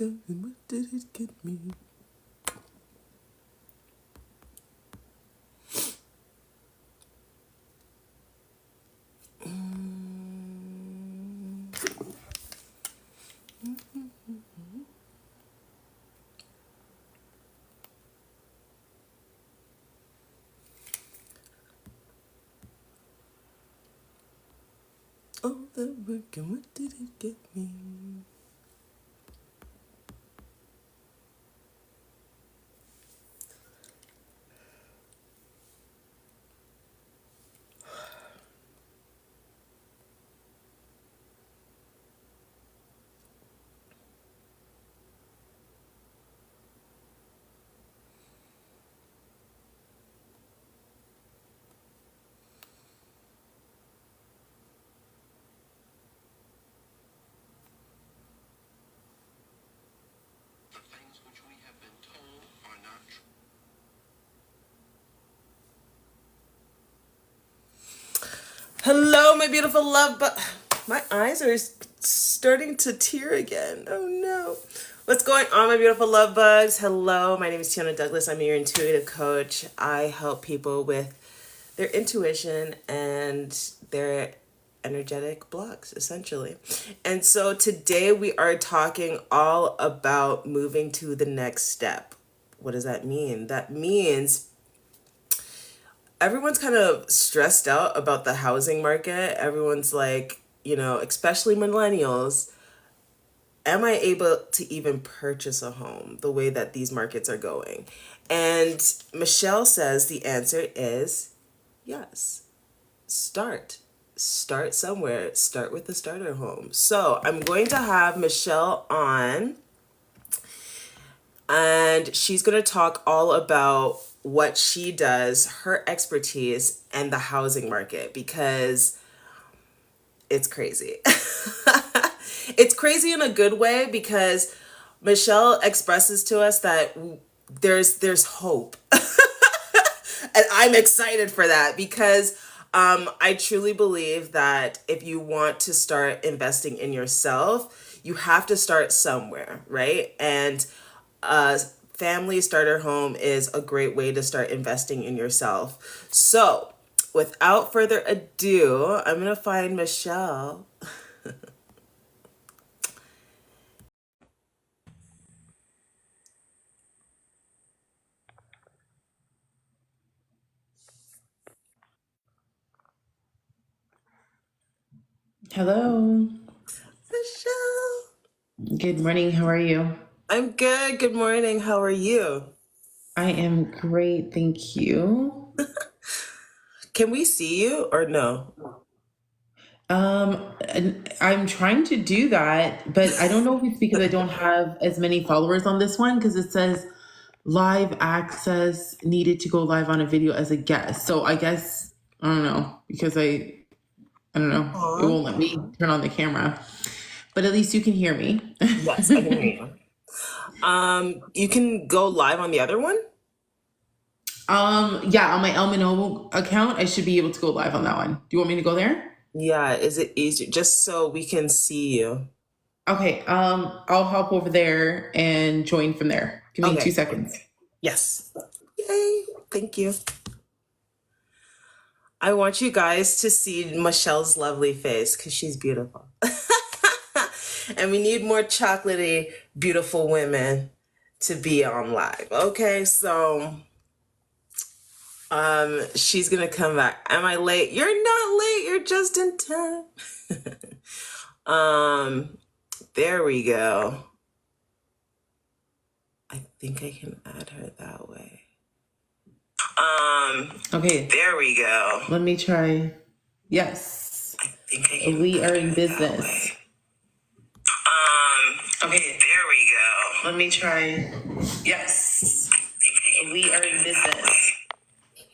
go and what did it get me? All that work and what did it get me? Hello, my beautiful love, but my eyes are starting to tear again. Oh no. What's going on, my beautiful love bugs? Hello, my name is Tiana Douglas. I'm your intuitive coach. I help people with their intuition and their energetic blocks, essentially. And so today we are talking all about moving to the next step. What does that mean? That means everyone's kind of stressed out about the housing market. Everyone's like, especially millennials, am I able to even purchase a home the way that these markets are going? And Michelle says the answer is yes. Start somewhere. Start with the starter home. So I'm going to have Michelle on, and she's going to talk all about what she does, her expertise, and the housing market, because it's crazy. It's crazy in a good way, because Michelle expresses to us that there's hope. And I'm excited for that, because I truly believe that if you want to start investing in yourself, you have to start somewhere, right? And family starter home is a great way to start investing in yourself. So without further ado, I'm going to find Michelle. Hello. Michelle. Good morning. How are you? I'm good. Good morning. How are you? I am great. Thank you. Can we see you or no? I'm trying to do that, but I don't know if it's because I don't have as many followers on this one because it says live access needed to go live on a video as a guest. So I guess I don't know because I don't know. It Aw. won't let me turn on the camera. But at least you can hear me. Yes, I can hear you. You can go live on the other one? Yeah, on my Elmino account, I should be able to go live on that one. Do you want me to go there? Yeah, is it easier? Just so we can see you. Okay, I'll hop over there and join from there. Give me two Okay. seconds. Yes. Yay. Thank you. I want you guys to see Michelle's lovely face because she's beautiful. And we need more chocolatey, beautiful women to be on live. Okay, so she's gonna come back. Am I late? You're not late, you're just in time. There we go. I think I can add her that way. Okay, There we go. let me try. Yes, I think I can we add are her in that business. way. Okay, there we go. Let me try. Yes, we are in business.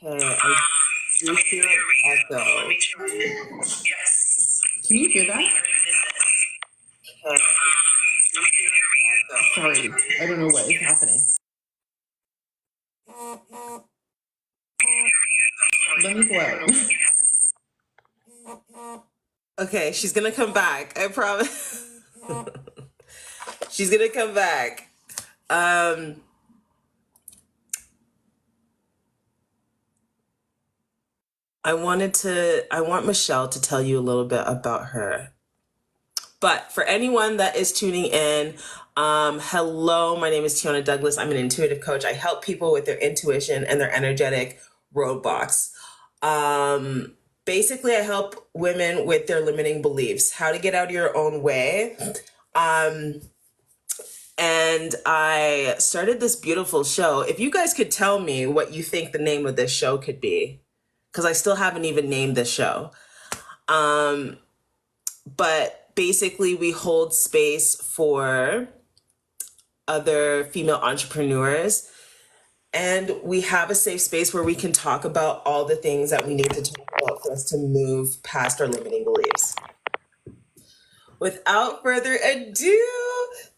Okay, I do hear an echo. Let me try. Yes. Can you hear that? Okay, I do hear an echo. Sorry, I don't know what is happening. Let me go out. Okay, she's gonna come back. I promise. She's gonna come back. Um, I want Michelle to tell you a little bit about her. But for anyone that is tuning in, hello, my name is Tiona Douglas. I'm an intuitive coach. I help people with their intuition and their energetic roadblocks. Basically, I help women with their limiting beliefs, how to get out of your own way. And I started this beautiful show. If you guys could tell me what you think the name of this show could be, because I still haven't even named this show. But basically, we hold space for other female entrepreneurs. And we have a safe space where we can talk about all the things that we need to talk about for us to move past our limiting beliefs. Without further ado,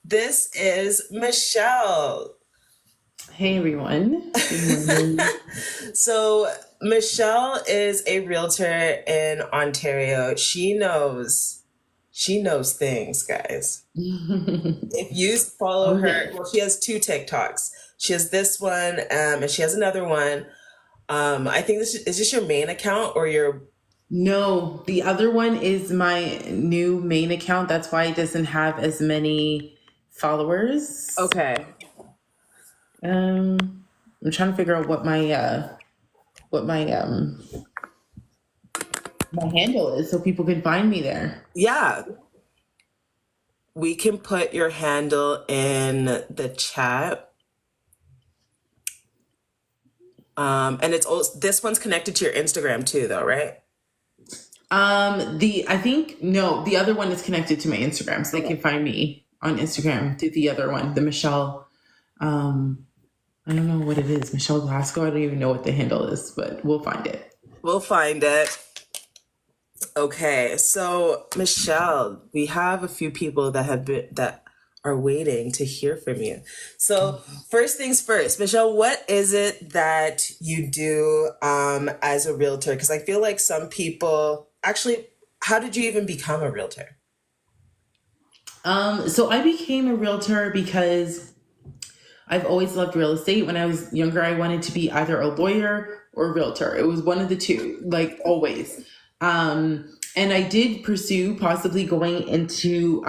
this is Michelle. Hey everyone. Good morning. So, Michelle is a realtor in Ontario. She knows things, guys. If you follow her, well, she has two TikToks. She has this one, and she has another one. I think is this your main account or your? No, the other one is my new main account. That's why it doesn't have as many followers. Okay. I'm trying to figure out what my my handle is so people can find me there. Yeah. We can put your handle in the chat. And it's also, this one's connected to your Instagram too, though, right? The other one is connected to my Instagram, so they can find me on Instagram through the other one, the Michelle. I don't know what it is, Michelle Glasgow. I don't even know what the handle is, but we'll find it. We'll find it. Okay, so Michelle, we have a few people that are waiting to hear from you. So first things first, Michelle, what is it that you do as a realtor? Because I feel like some people actually, how did you even become a realtor? So I became a realtor because I've always loved real estate. When I was younger, I wanted to be either a lawyer or a realtor. It was one of the two, like always. And I did pursue possibly going into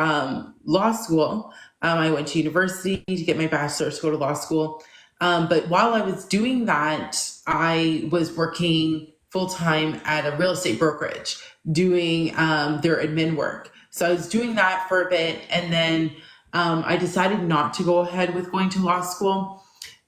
law school. I went to university to get my bachelor's, to go to law school. But while I was doing that, I was working full time at a real estate brokerage doing their admin work. So I was doing that for a bit, and then I decided not to go ahead with going to law school,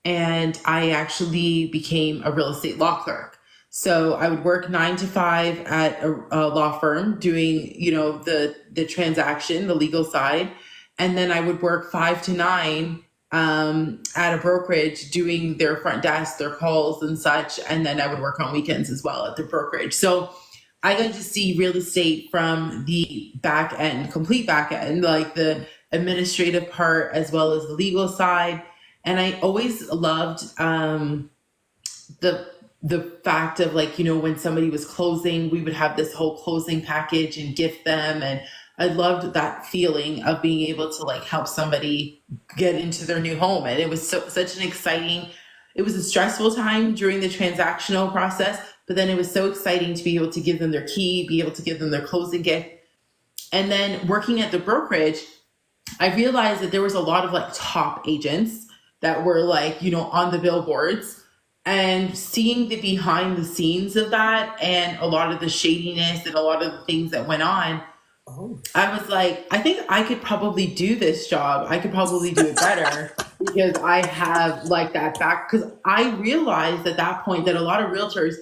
and I actually became a real estate law clerk. So I would work 9 to 5 at a law firm doing, the transaction, the legal side, and then I would work 5 to 9 at a brokerage doing their front desk, their calls and such, and then I would work on weekends as well at the brokerage. So I got to see real estate from the back end, complete back end, like the administrative part as well as the legal side. And I always loved the fact of, like, when somebody was closing, we would have this whole closing package and gift them. And I loved that feeling of being able to, like, help somebody get into their new home. And it was such an exciting, it was a stressful time during the transactional process, but then it was so exciting to be able to give them their key, be able to give them their closing gift. And then working at the brokerage, I realized that there was a lot of, like, top agents that were, like, on the billboards, and seeing the behind the scenes of that and a lot of the shadiness and a lot of the things that went on. Oh. I was like, I think I could probably do this job. I could probably do it better because I have, like, that back. Because I realized at that point that a lot of realtors,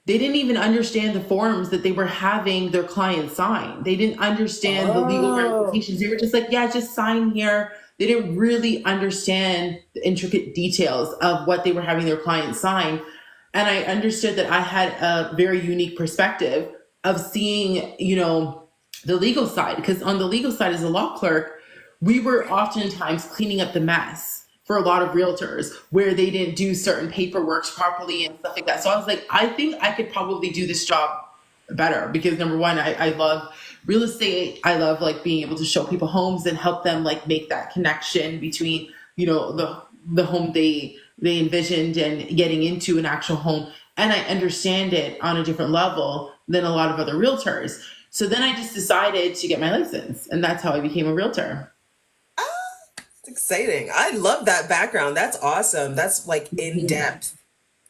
they didn't even understand the forms that they were having their clients sign. They didn't understand the legal ramifications. They were just like, yeah, just sign here. They didn't really understand the intricate details of what they were having their clients sign. And I understood that I had a very unique perspective of seeing, the legal side. Because on the legal side as a law clerk, we were oftentimes cleaning up the mess for a lot of realtors where they didn't do certain paperwork properly and stuff like that. So I was like, I think I could probably do this job better because, number one, I love real estate, I love like being able to show people homes and help them like make that connection between, you know, the home they envisioned and getting into an actual home. And I understand it on a different level than a lot of other realtors. So then I just decided to get my license, and that's how I became a realtor. It's exciting. I love that background. That's awesome. That's like in Mhm. depth.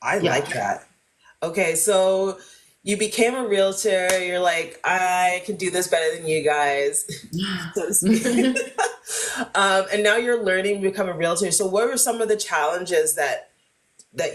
I Yeah. like that. Okay, so you became a realtor. You're like, I can do this better than you guys, so to speak. And now you're learning to become a realtor. So what were some of the challenges that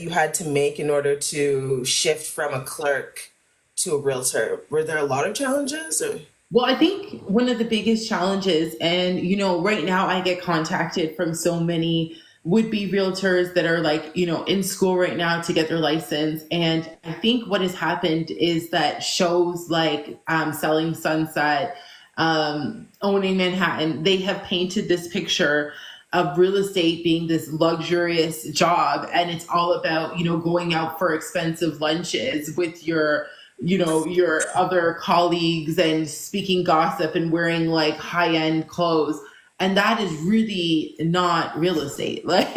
you had to make in order to shift from a clerk to a realtor? Were there a lot of challenges or? Well, I think one of the biggest challenges, and you know, right now I get contacted from so many would be realtors that are like, you know, in school right now to get their license. And I think what has happened is that shows like Selling Sunset, Owning Manhattan, they have painted this picture of real estate being this luxurious job. And it's all about, you know, going out for expensive lunches with your, you know, your other colleagues and speaking gossip and wearing like high end clothes. And that is really not real estate. Like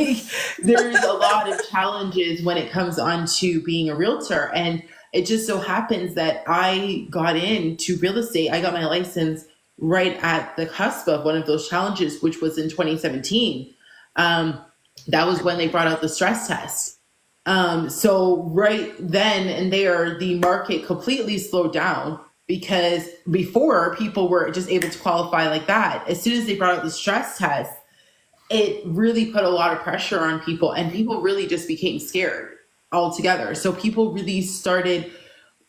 there's a lot of challenges when it comes on to being a realtor. And it just so happens that I got into real estate. I got my license right at the cusp of one of those challenges, which was in 2017. Um, that was when they brought out the stress test. So right then and there, the market completely slowed down because before people were just able to qualify like that. As soon as they brought out the stress test, it really put a lot of pressure on people, and people really just became scared altogether. So people really started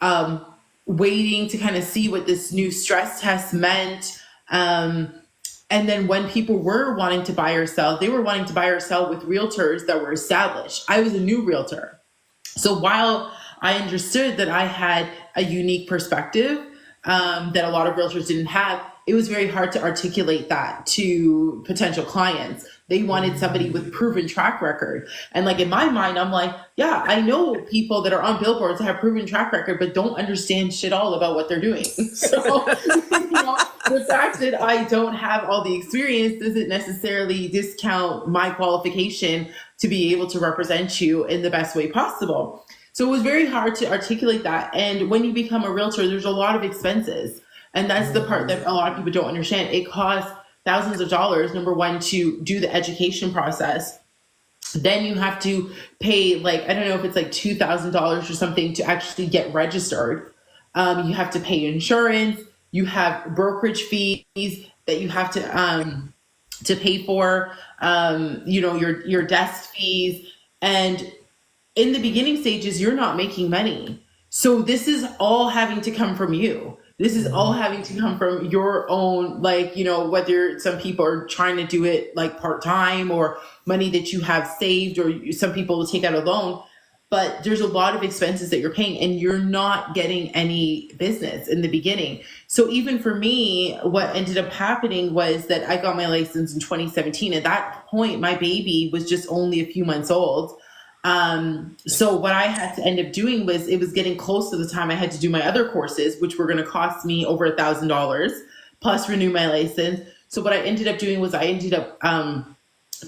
um, waiting to kind of see what this new stress test meant. And then when people were wanting to buy or sell, they were wanting to buy or sell with realtors that were established. I was a new realtor. So while I understood that I had a unique perspective that a lot of realtors didn't have, it was very hard to articulate that to potential clients. They wanted somebody with proven track record. And like in my mind, I'm like, yeah, I know people that are on billboards that have proven track record, but don't understand shit all about what they're doing. So, you know, the fact that I don't have all the experience doesn't necessarily discount my qualification to be able to represent you in the best way possible. So it was very hard to articulate that. And when you become a realtor, there's a lot of expenses. And that's the part that a lot of people don't understand. It costs thousands of dollars, number one, to do the education process. Then you have to pay, like, I don't know if it's like $2,000 or something to actually get registered. You have to pay insurance. You have brokerage fees that you have to pay for. You know, your desk fees. And in the beginning stages, you're not making money. So this is all having to come from you. This is all having to come from your own, like, you know, whether some people are trying to do it like part time or money that you have saved, or some people will take out a loan. But there's a lot of expenses that you're paying, and you're not getting any business in the beginning. So even for me, what ended up happening was that I got my license in 2017. At that point, my baby was just only a few months old. So what I had to end up doing was, it was getting close to the time I had to do my other courses, which were going to cost me over $1,000 plus renew my license. So what I ended up doing was I ended up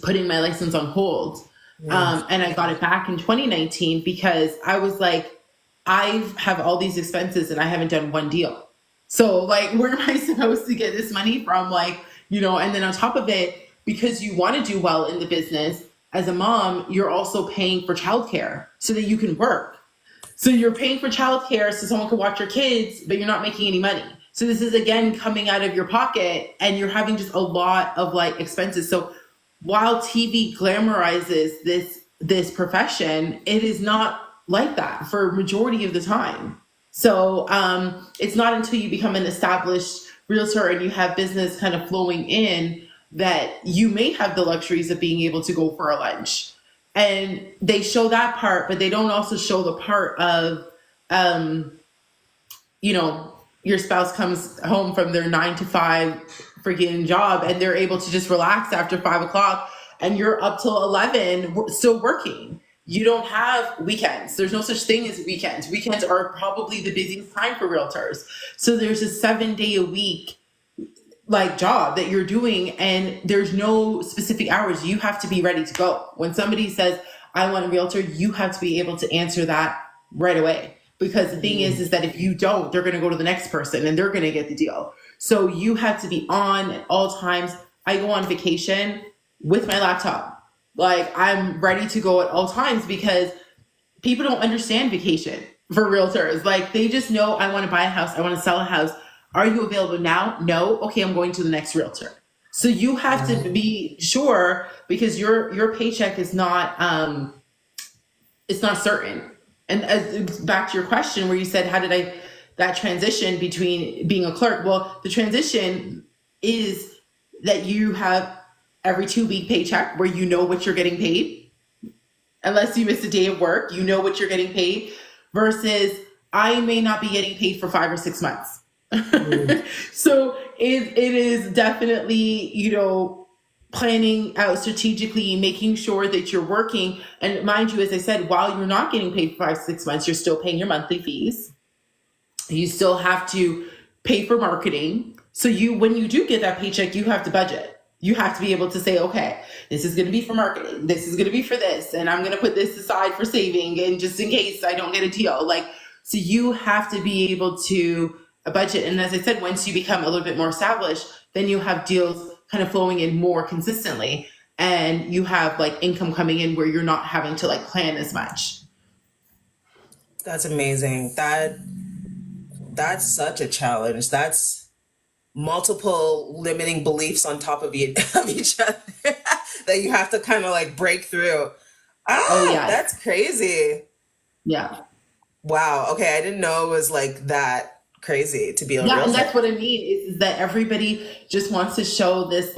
putting my license on hold. And I got it back in 2019 because I was like, I have all these expenses and I haven't done one deal. So like, where am I supposed to get this money from? Like, you know, and then on top of it, because you want to do well in the business, as a mom, you're also paying for childcare so that you can work. So you're paying for childcare so someone can watch your kids, but you're not making any money. So this is again coming out of your pocket, and you're having just a lot of like expenses. So while TV glamorizes this profession, it is not like that for majority of the time. So it's not until you become an established realtor and you have business kind of flowing in that you may have the luxuries of being able to go for a lunch. And they show that part, but they don't also show the part of, you know, your spouse comes home from their 9 to 5 freaking job and they're able to just relax after 5 o'clock, and you're up till 11 still working. you don't have weekends. There's no such thing as weekends. Weekends are probably the busiest time for realtors. So there's a 7 day a week like job that you're doing, and there's no specific hours. You have to be ready to go. When somebody says, I want a realtor, you have to be able to answer that right away. Because the thing is that if you don't, they're going to go to the next person and they're going to get the deal. So you have to be on at all times. I go on vacation with my laptop. Like, I'm ready to go at all times, because people don't understand vacation for realtors. Like, they just know, I want to buy a house, I want to sell a house. Are you available now? No. Okay, I'm going to the next realtor. So you have to be sure, because your paycheck is not it's not certain. And as, back to your question where you said, how did I that transition between being a clerk? Well, the transition is that you have every 2 week paycheck where you know what you're getting paid. Unless you miss a day of work, you know what you're getting paid, versus I may not be getting paid for 5 or 6 months. So it is definitely, planning out strategically, making sure that you're working. And mind you, as I said, while you're not getting paid for 5, 6 months, you're still paying your monthly fees. You still have to pay for marketing. So when you do get that paycheck, you have to budget. You have to be able to say, okay, this is going to be for marketing. This is going to be for this. And I'm going to put this aside for saving, and just in case I don't get a deal. So you have to be able to budget. And as I said, once you become a little bit more established, then you have deals kind of flowing in more consistently, and you have income coming in where you're not having to plan as much. That's amazing. That's such a challenge. That's multiple limiting beliefs on top of each other that you have to kind of break through. Oh yeah. That's crazy. Yeah. Wow. Okay, I didn't know it was that crazy to be a Yeah, and realtor. that's what I mean is that everybody just wants to show this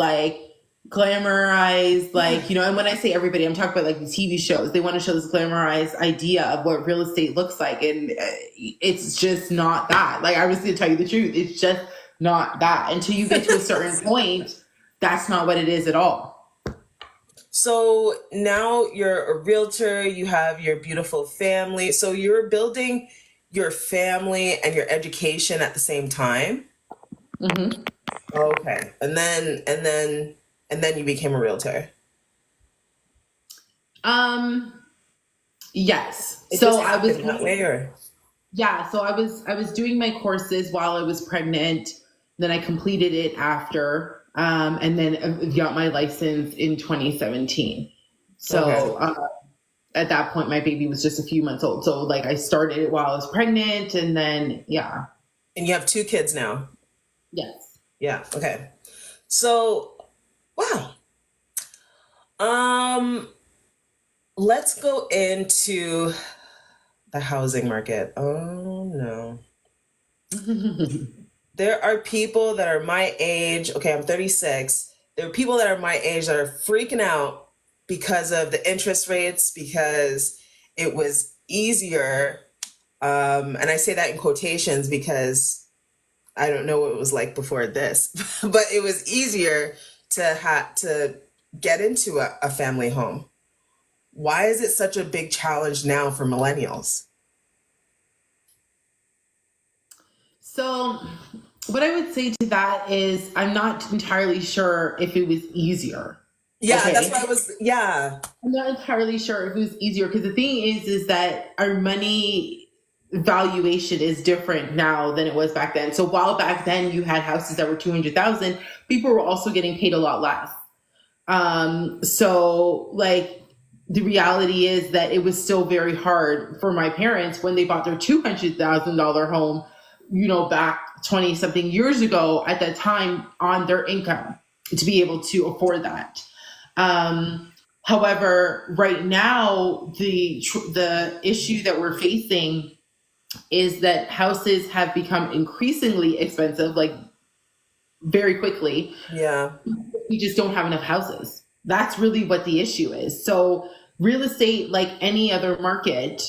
glamorized, and when I say everybody, I'm talking about the TV shows. They want to show this glamorized idea of what real estate looks like, and it's just not that. I was going to tell you the truth, it's just not that. Until you get to a certain point, that's not what it is at all. So now you're a realtor, you have your beautiful family. So you're building your family and your education at the same time. Mm-hmm. Okay. And then you became a realtor. Yes. It So just I was happened that way, or? Yeah, so I was doing my courses while I was pregnant. Then I completed it after, and then got my license in 2017. So Okay. at that point, my baby was just a few months old. So I started it while I was pregnant, and then yeah, And you have 2 kids now. yes. Yeah. Okay. So, wow. Um, let's go into the housing market. Oh no. There are people that are my age. Okay, I'm 36. There are people that are my age that are freaking out because of the interest rates, because it was easier. And I say that in quotations because I don't know what it was like before this, but it was easier to get into a family home. Why is it such a big challenge now for millennials? So what I would say to that is I'm not entirely sure if it was easier. Yeah, that's Okay. why I was, yeah. I'm not entirely sure if it was easier, because the thing is that our money valuation is different now than it was back then. So while back then you had houses that were 200,000, people were also getting paid a lot less. So the reality is that it was still very hard for my parents when they bought their $200,000 home, back 20 something years ago at that time, on their income, to be able to afford that. However, right now, the issue that we're facing is that houses have become increasingly expensive, very quickly. Yeah. We just don't have enough houses. That's really what the issue is. So real estate, like any other market,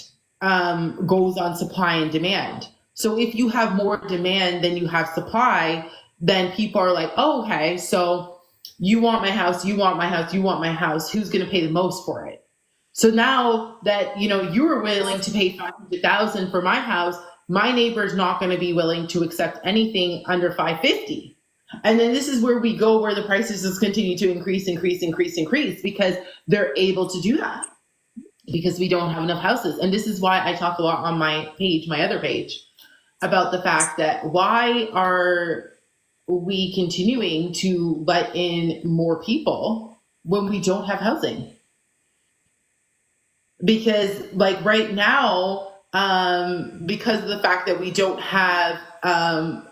goes on supply and demand. So if you have more demand than you have supply, then people are like, oh, okay, so you want my house, you want my house, you want my house. Who's going to pay the most for it? So now that, you were willing to pay 500,000 for my house, my neighbor's not going to be willing to accept anything under 550. And then this is where we go, where the prices just continue to increase because they're able to do that because we don't have enough houses. And this is why I talk a lot on my page, my other page, about the fact that why are we continuing to let in more people when we don't have housing? Because like right now, because of the fact that we don't have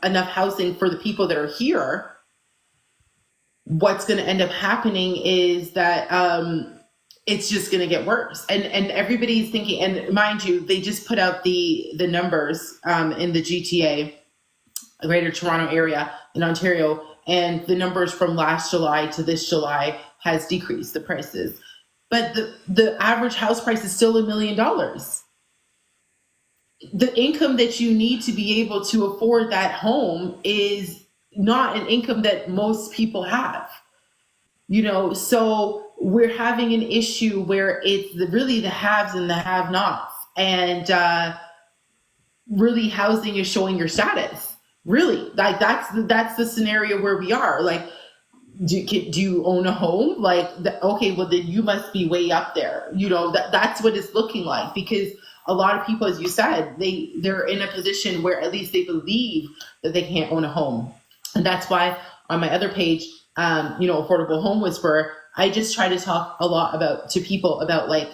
enough housing for the people that are here, what's going to end up happening is that it's just going to get worse. And everybody's thinking, and mind you, they just put out the numbers in the GTA, Greater Toronto Area in Ontario, and the numbers from last July to this July has decreased the prices. But the average house price is still $1 million. The income that you need to be able to afford that home is not an income that most people have. So we're having an issue where it's really the haves and the have-nots, and really housing is showing your status. Really, like that's the scenario where we are. Like, do you own a home? Like, okay, well then you must be way up there. That's what it's looking like, because a lot of people, as you said, they're in a position where at least they believe that they can't own a home. And that's why on my other page, Affordable Home Whisperer, I just try to talk a lot to people about like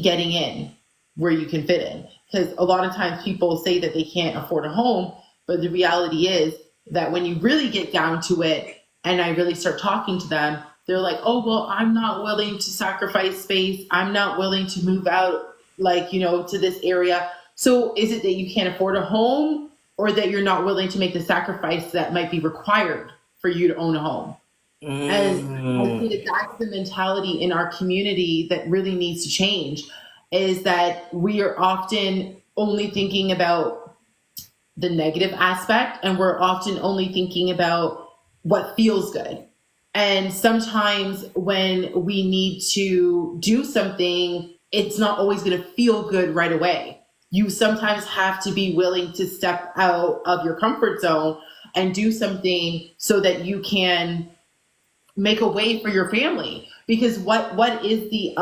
getting in where you can fit in. Because a lot of times people say that they can't afford a home, but the reality is that when you really get down to it, and I really start talking to them, they're like, oh, well, I'm not willing to sacrifice space. I'm not willing to move out, to this area. So is it that you can't afford a home, or that you're not willing to make the sacrifice that might be required for you to own a home? And I think that that's the mentality in our community that really needs to change, is that we are often only thinking about the negative aspect, and we're often only thinking about what feels good. And sometimes when we need to do something, it's not always going to feel good right away. You sometimes have to be willing to step out of your comfort zone and do something so that you can make a way for your family. Because what is the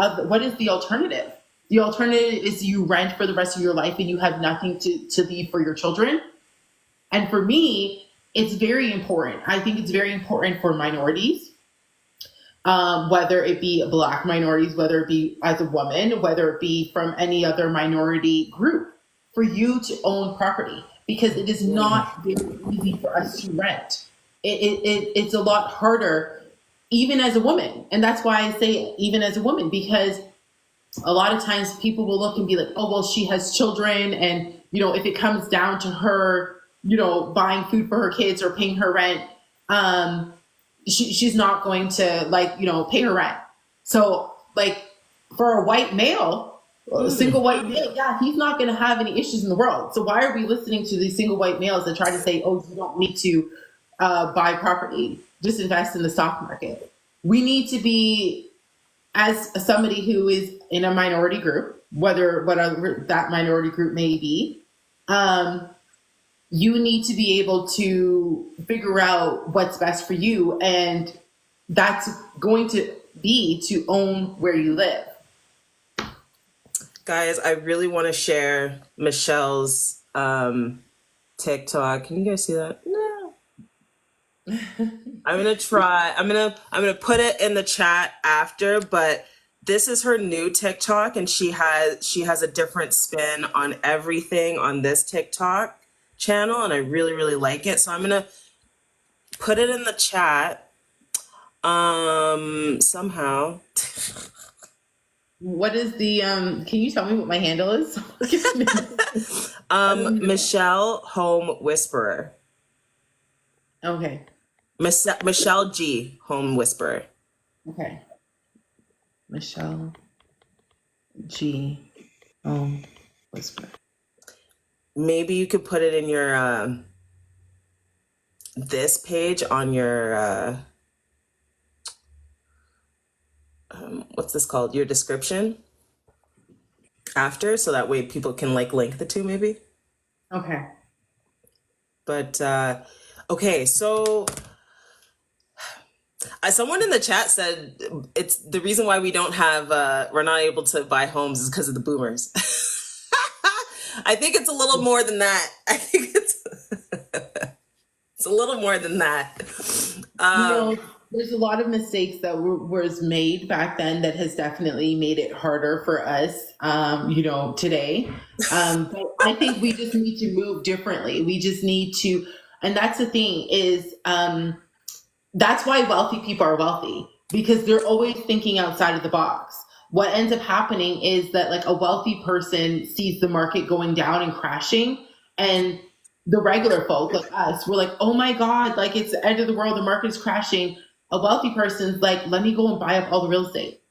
alternative? The alternative is you rent for the rest of your life and you have nothing to leave for your children. And for me, it's very important. I think it's very important for minorities, whether it be Black minorities, whether it be as a woman, whether it be from any other minority group, for you to own property, because it is not very easy for us to rent. It's a lot harder, even as a woman. And that's why I say even as a woman, because a lot of times people will look and be like, oh, well, she has children. And, if it comes down to her, buying food for her kids or paying her rent, she's not going to pay her rent. So for a white male, a single white male, yeah, he's not going to have any issues in the world. So why are we listening to these single white males that try to say, oh, you don't need to buy property, just invest in the stock market? We need to be, as somebody who is in a minority group, whatever that minority group may be, you need to be able to figure out what's best for you. And that's going to be to own where you live. Guys, I really want to share Michelle's TikTok. Can you guys see that? No. I'm gonna try. I'm gonna put it in the chat after, but this is her new TikTok, and she has a different spin on everything on this TikTok channel, and I really, really like it. So I'm gonna put it in the chat somehow. What is the can you tell me what my handle is? Michelle Home Whisperer. Okay. Michelle G Home Whisperer. Okay. Michelle G Home Whisperer. Maybe you could put it in your this page on your what's this called? Your description. after, so that way people can like link the two maybe. Okay. But okay, so someone in the chat said it's the reason why we don't have we're not able to buy homes is because of the boomers. I think it's a little more than that. I think it's a little more than that. You Um, know, there's a lot of mistakes that was made back then that has definitely made it harder for us, today. But I think we just need to move differently. We just need to, and that's the thing is, that's why wealthy people are wealthy because they're always thinking outside of the box. What ends up happening is that like a wealthy person sees the market going down and crashing, and the regular folk like us, we're like, oh my God, like it's the end of the world, the market's crashing. A wealthy person's like, let me go and buy up all the real estate.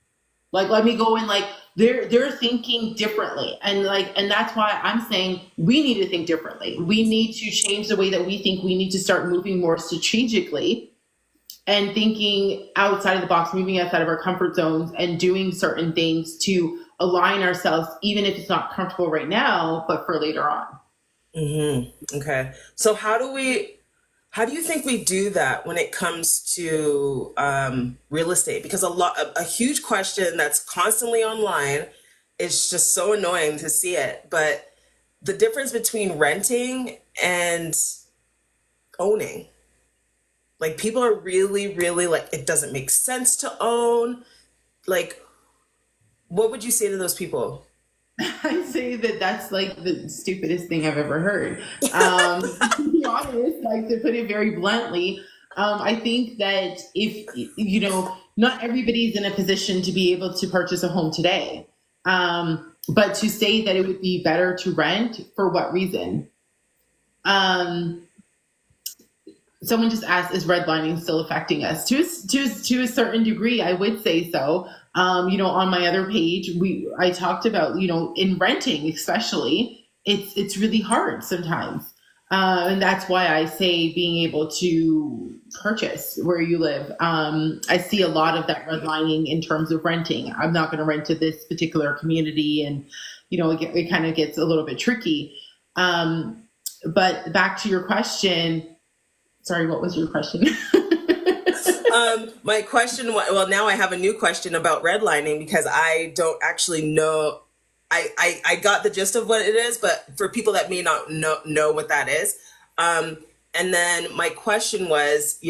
Like, let me go and like they're thinking differently. And that's why I'm saying we need to think differently. We need to change the way that we think. We need to start moving more strategically and thinking outside of the box, moving outside of our comfort zones and doing certain things to align ourselves, even if it's not comfortable right now, but for later on. okay. So how do you think we do that when it comes to real estate? Because a huge question that's constantly online is just so annoying to see it. But the difference between renting and owning, like people are really, really like, it doesn't make sense to own. Like, what would you say to those people? I say that that's like the stupidest thing I've ever heard. To be honest, like to put it very bluntly, I think that if, not everybody's in a position to be able to purchase a home today. But to say that it would be better to rent, for what reason? Um, Someone just asked, is redlining still affecting us? To a certain degree, I would say so. On my other page, I talked about, in renting especially, it's really hard sometimes. And that's why I say being able to purchase where you live. I see a lot of that redlining in terms of renting. I'm not going to rent to this particular community, and it kind of gets a little bit tricky. But back to your question. Sorry, what was your question? My question, well, now I have a new question about redlining because I don't actually know. I got the gist of what it is, but for people that may not know what that is. And then my question was,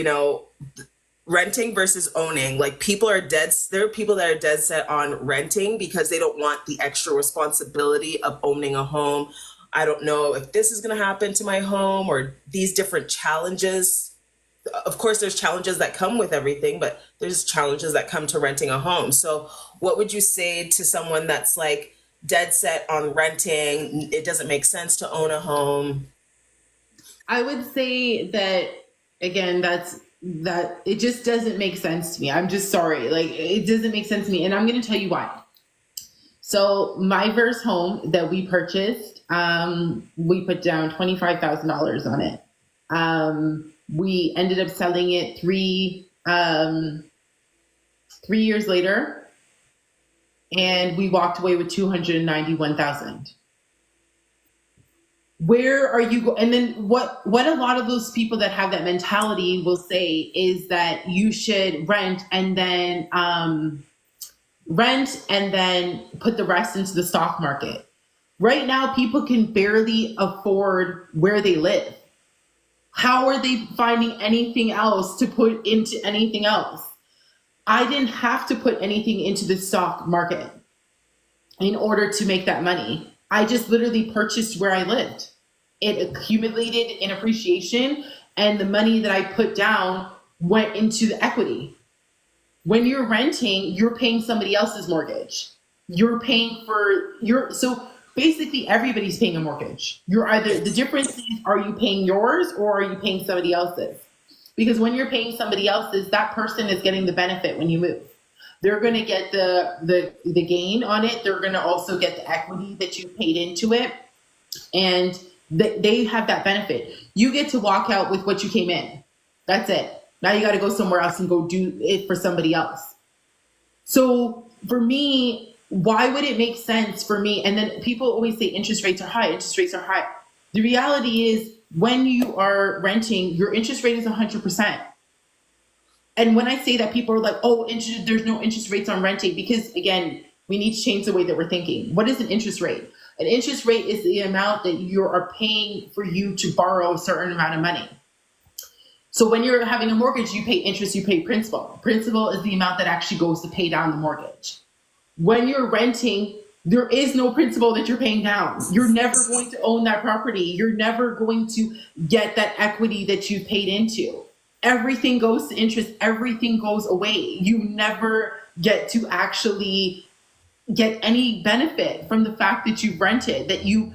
renting versus owning. Like there are people that are dead set on renting because they don't want the extra responsibility of owning a home. I don't know if this is going to happen to my home or these different challenges. Of course, there's challenges that come with everything, but there's challenges that come to renting a home. So what would you say to someone that's like dead set on renting? It doesn't make sense to own a home. I would say that again, that it just doesn't make sense to me. I'm just sorry. Like it doesn't make sense to me. And I'm gonna tell you why. So my first home that we purchased, we put down $25,000 on it. We ended up selling it 3 years later, and we walked away with 291,000. Where are you and then what a lot of those people that have that mentality will say is that you should rent and then put the rest into the stock market. Right now people can barely afford where they live. How are they finding anything else to put into anything else? I didn't have to put anything into the stock market in order to make that money. I just literally purchased where I lived. It accumulated in appreciation, and the money that I put down went into the equity. When you're renting, you're paying somebody else's mortgage. You're paying so basically everybody's paying a mortgage. The difference is, are you paying yours or are you paying somebody else's? Because when you're paying somebody else's, that person is getting the benefit when you move. They're going to get the gain on it. They're going to also get the equity that you paid into it. And they have that benefit. You get to walk out with what you came in. That's it. Now you got to go somewhere else and go do it for somebody else. So for me, why would it make sense for me? And then people always say interest rates are high, interest rates are high. The reality is when you are renting, your interest rate is 100%. And when I say that, people are like, oh, there's no interest rates on renting, because again, we need to change the way that we're thinking. What is an interest rate? An interest rate is the amount that you are paying for you to borrow a certain amount of money. So when you're having a mortgage, you pay interest, you pay principal. Principal is the amount that actually goes to pay down the mortgage. When you're renting, there is no principal that you're paying down. You're never going to own that property. You're never going to get that equity that you paid into. Everything goes to interest. Everything goes away. You never get to actually get any benefit from the fact that you've rented, that you,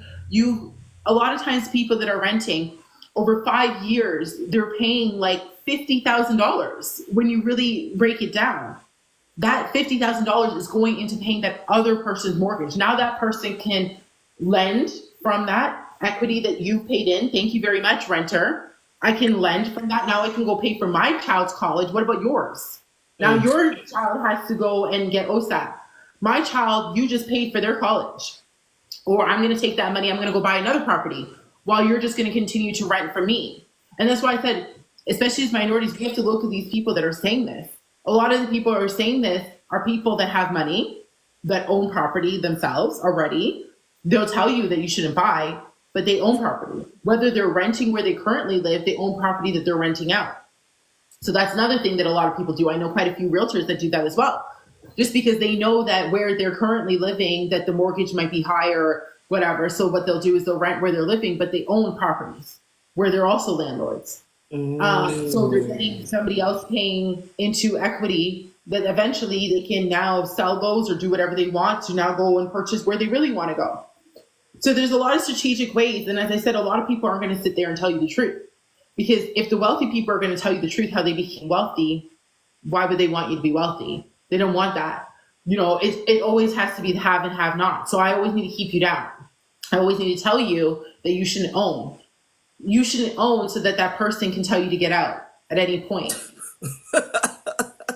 a lot of times people that are renting over 5 years, they're paying like $50,000 when you really break it down. That $50,000 is going into paying that other person's mortgage. Now that person can lend from that equity that you paid in. Thank you very much, renter. I can lend from that. Now I can go pay for my child's college. What about yours? Now your child has to go and get OSAP. My child, you just paid for their college. Or I'm going to take that money, I'm going to go buy another property while you're just going to continue to rent from me. And that's why I said, especially as minorities, we have to look at these people that are saying this. A lot of the people who are saying this are people that have money, that own property themselves already. They'll tell you that you shouldn't buy, but they own property. Whether they're renting where they currently live, they own property that they're renting out. So that's another thing that a lot of people do. I know quite a few realtors that do that as well. Just because they know that where they're currently living, that the mortgage might be higher or whatever. So what they'll do is they'll rent where they're living, but they own properties where they're also landlords. So they're getting somebody else paying into equity that eventually they can now sell those or do whatever they want to now go and purchase where they really want to go. So there's a lot of strategic ways. And as I said, a lot of people aren't going to sit there and tell you the truth, because if the wealthy people are going to tell you the truth, how they became wealthy, why would they want you to be wealthy? They don't want that. You know, it always has to be the have and have not. So I always need to keep you down. I always need to tell you that you shouldn't own. You shouldn't own so that that person can tell you to get out at any point.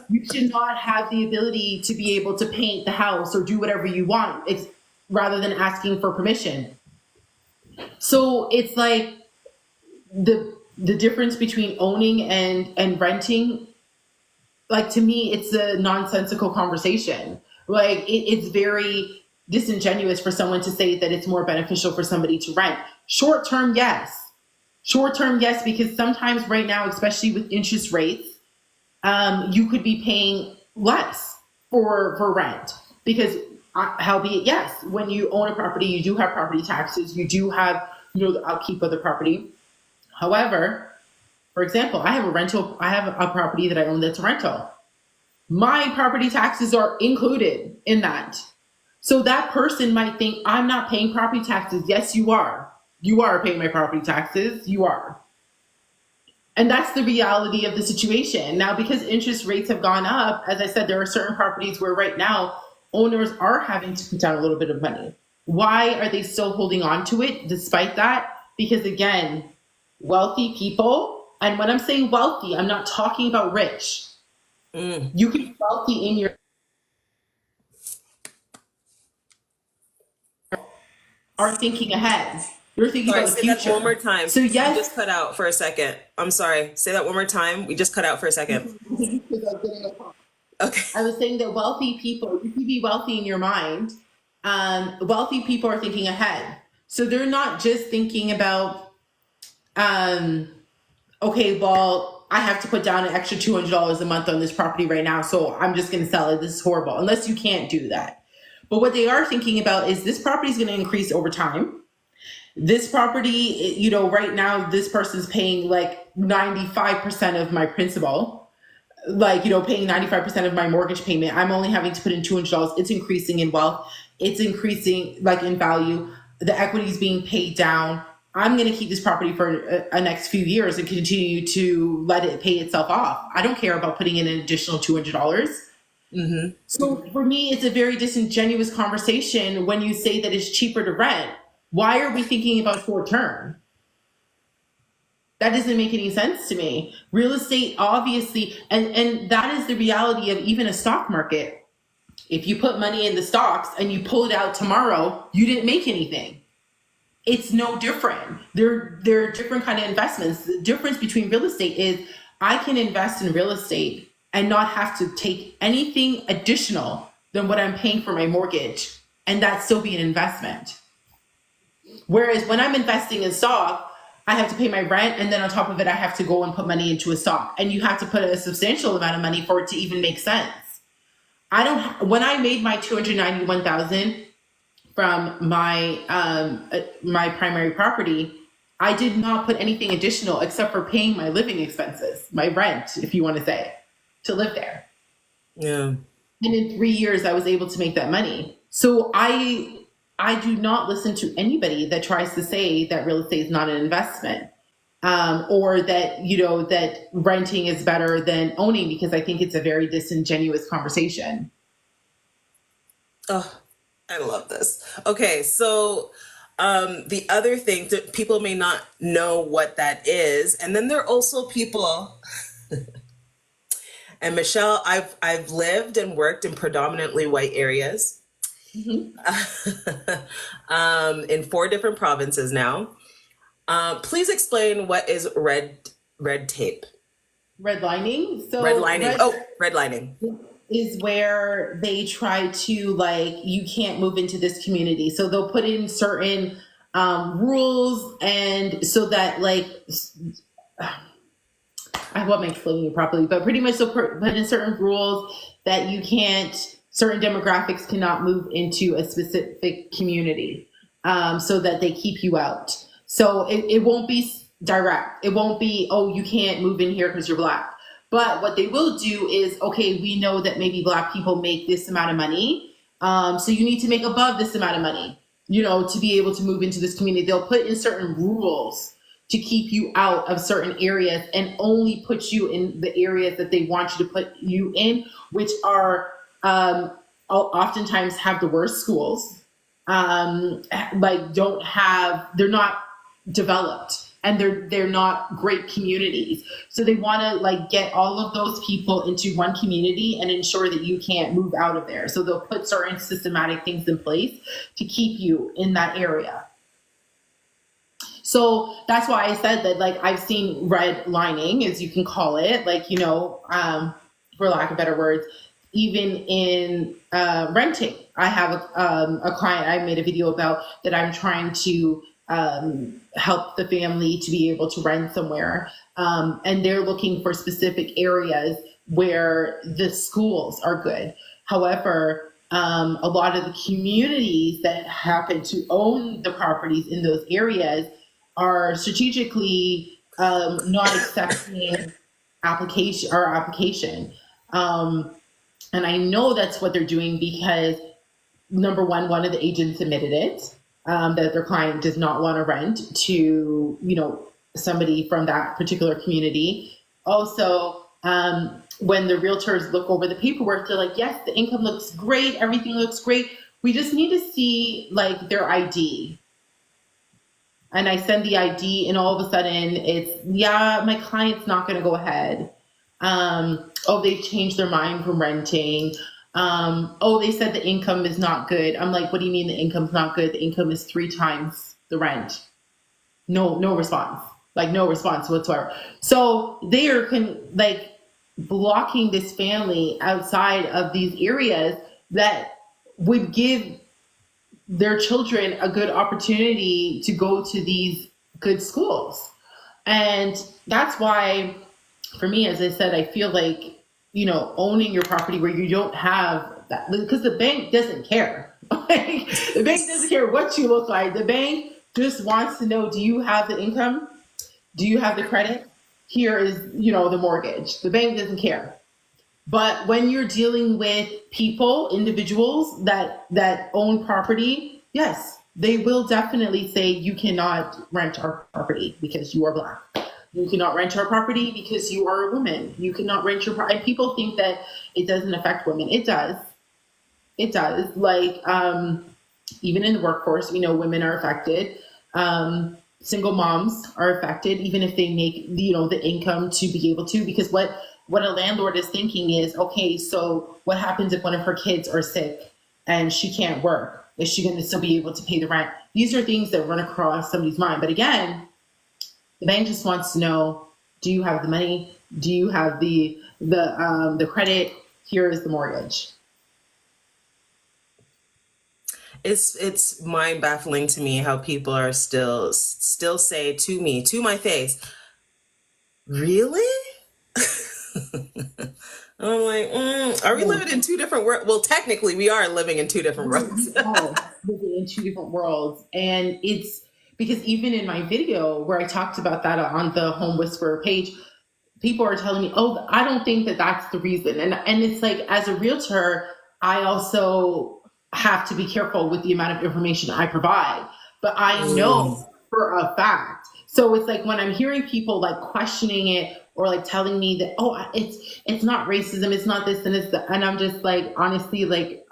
You should not have the ability to be able to paint the house or do whatever you want, rather than asking for permission. So it's like the difference between owning and renting. Like, to me, it's a nonsensical conversation. Like, it's very disingenuous for someone to say that it's more beneficial for somebody to rent. Short term, yes. Short term, yes, because sometimes right now, especially with interest rates, you could be paying less for rent. Because, howbeit, yes, when you own a property, you do have property taxes, you do have, the upkeep of the property. However, for example, I have a property that I own that's a rental. My property taxes are included in that. So that person might think, I'm not paying property taxes. Yes, you are. You are paying my property taxes. You are. And that's the reality of the situation. Now, because interest rates have gone up, as I said, there are certain properties where right now owners are having to put down a little bit of money. Why are they still holding on to it despite that? Because again, wealthy people, and when I'm saying wealthy, I'm not talking about rich. You can be wealthy in your are thinking ahead. You're thinking Sorry, about the say that future. one more time. So You yes, just cut out for a second. I'm sorry. Say that one more time. We just cut out for a second. Okay. I was saying that wealthy people, you can be wealthy in your mind. Wealthy people are thinking ahead. So they're not just thinking about, okay, well, I have to put down an extra $200 a month on this property right now, so I'm just going to sell it. This is horrible. Unless you can't do that. But what they are thinking about is this property is going to increase over time. This property, right now, this person's paying like 95% of my principal, paying 95% of my mortgage payment. I'm only having to put in $200. It's increasing in wealth. It's increasing like in value. The equity is being paid down. I'm going to keep this property for a next few years and continue to let it pay itself off. I don't care about putting in an additional $200. So for me, it's a very disingenuous conversation when you say that it's cheaper to rent. Why are we thinking about short term? That doesn't make any sense to me. Real estate, obviously, and that is the reality of even a stock market. If you put money in the stocks and you pull it out tomorrow, you didn't make anything. It's no different. They're different kind of investments. The difference between real estate is I can invest in real estate and not have to take anything additional than what I'm paying for my mortgage, and that still be an investment. Whereas when I'm investing in stock, I have to pay my rent, and then on top of it, I have to go and put money into a stock, and you have to put a substantial amount of money for it to even make sense. When I made my 291,000 from my primary property, I did not put anything additional except for paying my living expenses, my rent, if you want to say, to live there. Yeah. And in 3 years, I was able to make that money. So I do not listen to anybody that tries to say that real estate is not an investment, or that, that renting is better than owning, because I think it's a very disingenuous conversation. Oh, I love this. Okay, so the other thing that people may not know what that is, and then there are also people, and Michelle, I've lived and worked in predominantly white areas, Mm-hmm. in 4 different provinces now. Please explain what is red tape. Redlining. So Redlining. Oh, redlining. is where they try to, like, you can't move into this community. So they'll put in certain rules, and so that, like, I hope I'm explaining it properly, but pretty much they'll put in certain rules that you can't, certain demographics cannot move into a specific community, so that they keep you out. So it won't be direct. It won't be, oh, you can't move in here because you're Black. But what they will do is, okay, we know that maybe Black people make this amount of money. So you need to make above this amount of money, to be able to move into this community. They'll put in certain rules to keep you out of certain areas and only put you in the areas that they want you to put you in, which are oftentimes have the worst schools, like they're not developed, and they're not great communities. So they want to, like, get all of those people into one community and ensure that you can't move out of there. So they'll put certain systematic things in place to keep you in that area. So that's why I said that, like, I've seen redlining, as you can call it, like, for lack of better words, even in renting. I have a client I made a video about that I'm trying to help the family to be able to rent somewhere. And they're looking for specific areas where the schools are good. However, a lot of the communities that happen to own the properties in those areas are strategically not accepting application. And I know that's what they're doing because, number one of the agents admitted it, that their client does not want to rent to, somebody from that particular community. Also, when the realtors look over the paperwork, they're like, yes, the income looks great. Everything looks great. We just need to see, like, their ID. And I send the ID, and all of a sudden it's, yeah, my client's not going to go ahead. Oh, they've changed their mind from renting. Oh, they said the income is not good. I'm like, what do you mean the income's not good? The income is 3 times the rent. No response. Like, no response whatsoever. So they are blocking this family outside of these areas that would give their children a good opportunity to go to these good schools. And that's why, for me, as I said, I feel like, owning your property where you don't have that, because the bank doesn't care. The bank doesn't care what you look like. The bank just wants to know, do you have the income? Do you have the credit? Here is, the mortgage. The bank doesn't care. But when you're dealing with people, individuals that own property, yes, they will definitely say, you cannot rent our property because you are Black. You cannot rent our property because you are a woman. You cannot rent your property. And people think that it doesn't affect women. It does. It does. Like, even in the workforce, women are affected. Single moms are affected, even if they make, the income to be able to, because what what a landlord is thinking is, okay, so what happens if one of her kids are sick and she can't work? Is she going to still be able to pay the rent? These are things that run across somebody's mind. But again, the bank just wants to know, do you have the money? Do you have the credit? Here is the mortgage. It's mind baffling to me how people are still say to me, to my face, really? I'm like, are we living in two different worlds? Well, technically, we are living in two different worlds. We are living in two different worlds. And it's because even in my video where I talked about that on the Home Whisperer page, people are telling me, oh, I don't think that that's the reason. And it's like, as a realtor, I also have to be careful with the amount of information I provide. But I know for a fact. So it's like when I'm hearing people like questioning it or like telling me that, oh, it's not racism, it's not this and it's that, and I'm just like, honestly, like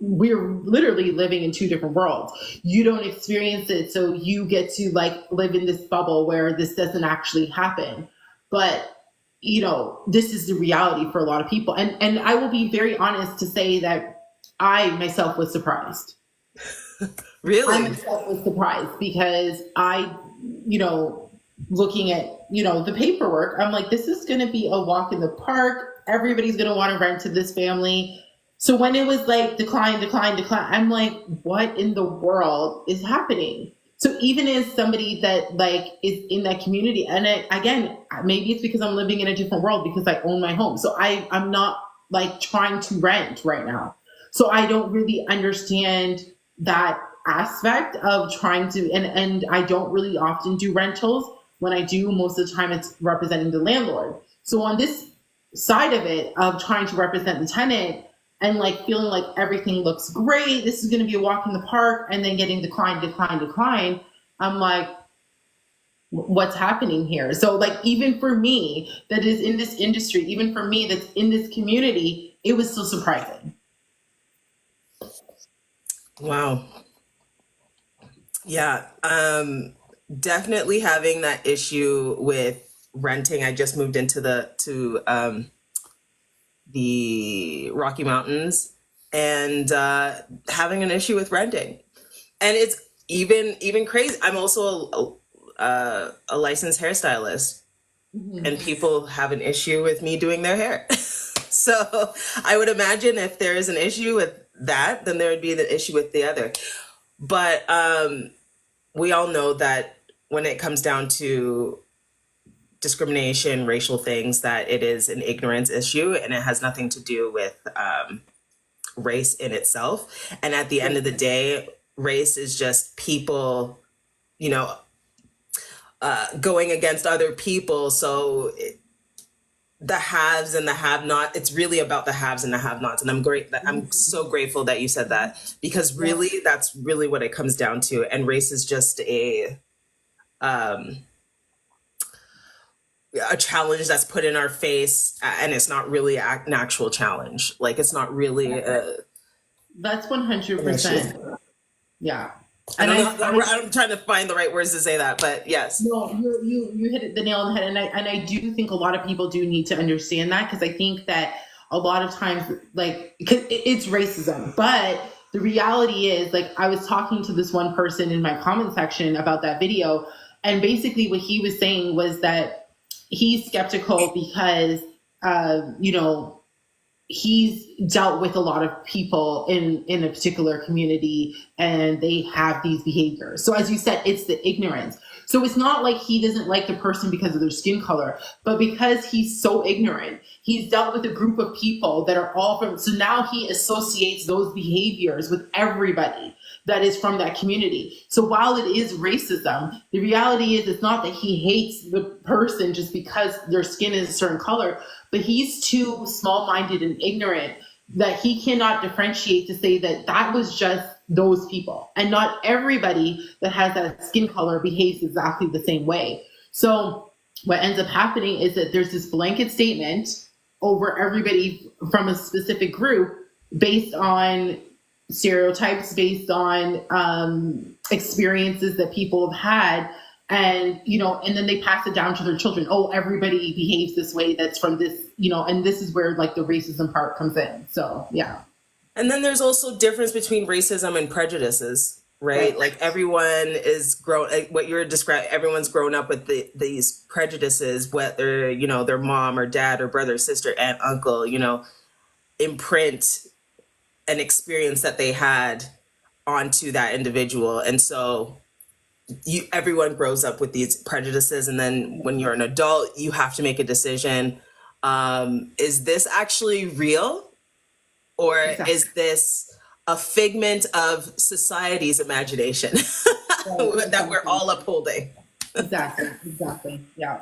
we're literally living in two different worlds. You don't experience it, so you get to like live in this bubble where this doesn't actually happen. But this is the reality for a lot of people. And I will be very honest to say that I myself was surprised. Really? I myself was surprised because looking at, the paperwork, I'm like, this is going to be a walk in the park. Everybody's going to want to rent to this family. So when it was like decline, I'm like, what in the world is happening? So even as somebody that like is in that community, and again, maybe it's because I'm living in a different world because I own my home. So I'm not like trying to rent right now. So I don't really understand that aspect of trying to, and I don't really often do rentals. When I do, most of the time it's representing the landlord. So on this side of it, of trying to represent the tenant and like feeling like everything looks great, this is going to be a walk in the park, and then getting decline. I'm like, what's happening here? So like, even for me that is in this industry, even for me that's in this community, it was still surprising. Wow. Yeah. Definitely having that issue with renting. I just moved into the Rocky Mountains and having an issue with renting. And it's even crazy. I'm also a licensed hairstylist, and people have an issue with me doing their hair. So I would imagine if there is an issue with that, then there would be the issue with the other. But we all know that when it comes down to discrimination, racial things, that it is an ignorance issue and it has nothing to do with race in itself. And at the end of the day, race is just people, going against other people. So the haves and the have-not, it's really about the haves and the have-nots. And I'm so grateful that you said that, because really that's really what it comes down to. And race is just a challenge that's put in our face, and it's not really an actual challenge. Like, it's not really That's 100%. Yeah. And I'm trying to find the right words to say that, but yes. No, you hit the nail on the head, and I do think a lot of people do need to understand that, because I think that a lot of times, like, because it's racism, but the reality is, like, I was talking to this one person in my comment section about that video, and basically what he was saying was that he's skeptical because, he's dealt with a lot of people in a particular community, and they have these behaviors. So as you said, it's the ignorance. So it's not like he doesn't like the person because of their skin color, but because he's so ignorant. He's dealt with a group of people that are all from, so now he associates those behaviors with everybody that is from that community. So while it is racism, the reality is it's not that he hates the person just because their skin is a certain color, but he's too small-minded and ignorant that he cannot differentiate to say that that was just those people. And not everybody that has that skin color behaves exactly the same way. So what ends up happening is that there's this blanket statement over everybody from a specific group based on stereotypes, based on experiences that people have had. And and then they pass it down to their children. Oh, everybody behaves this way, that's from this, and this is where like the racism part comes in. So yeah. And then there's also difference between racism and prejudices, right? Right. Like everyone is grown, like what you're describing, everyone's grown up with these prejudices, whether, their mom or dad or brother, sister, aunt, uncle, imprint an experience that they had onto that individual. And so everyone grows up with these prejudices. And then when you're an adult, you have to make a decision. Is this actually real? Or Exactly. is this a figment of society's imagination Right. that we're Exactly. all upholding? Exactly. Exactly. Yeah.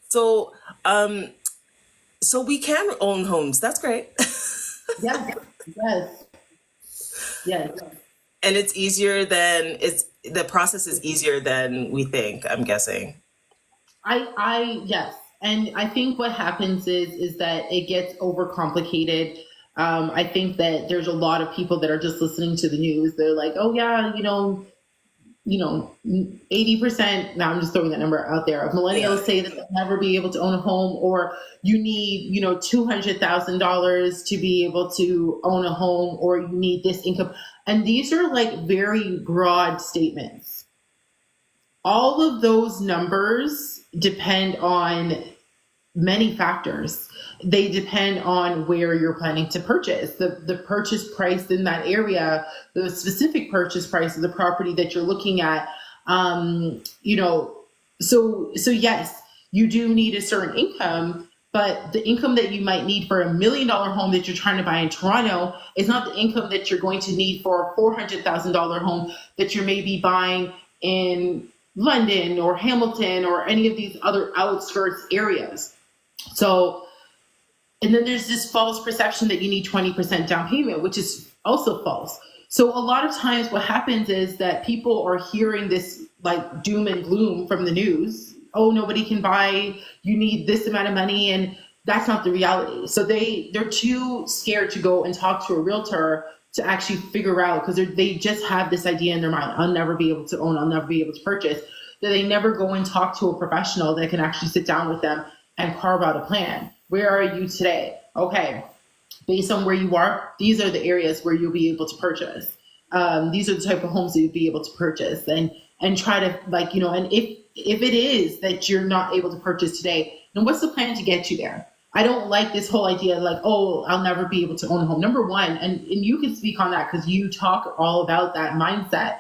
So, so we can own homes. That's great. Yes. Yes. Yes. And it's easier than the process is easier than we think, I'm guessing. Yes, and I think what happens is that it gets overcomplicated. I think that there's a lot of people that are just listening to the news. They're like, oh yeah, 80%. Now I'm just throwing that number out there of Yeah. millennials say that they'll never be able to own a home, or you need $200,000 to be able to own a home, or you need this income, and these are like very broad statements. All of those numbers depend on many factors. They depend on where you're planning to purchase, the purchase price in that area, the specific purchase price of the property that you're looking at. You know, so yes, you do need a certain income, but the income that you might need for $1 million home that you're trying to buy in Toronto is not the income that you're going to need for a $400,000 home that you're maybe buying in London or Hamilton or any of these other outskirts areas. So, and then there's this false perception that you need 20% down payment, which is also false. So a lot of times what happens is that people are hearing this like doom and gloom from the news. Oh, nobody can buy, you need this amount of money, and that's not the reality. So they're too scared to go and talk to a realtor to actually figure out, because they just have this idea in their mind, I'll never be able to own, I'll never be able to purchase, that they never go and talk to a professional that can actually sit down with them and carve out a plan. Where are you today? Okay, based on where you are, these are the areas where you'll be able to purchase. These are the type of homes that you'll be able to purchase, and try to, like, and if it is that you're not able to purchase today, then what's the plan to get you there? I don't like this whole idea like, oh, I'll never be able to own a home. Number one, and you can speak on that because you talk all about that mindset.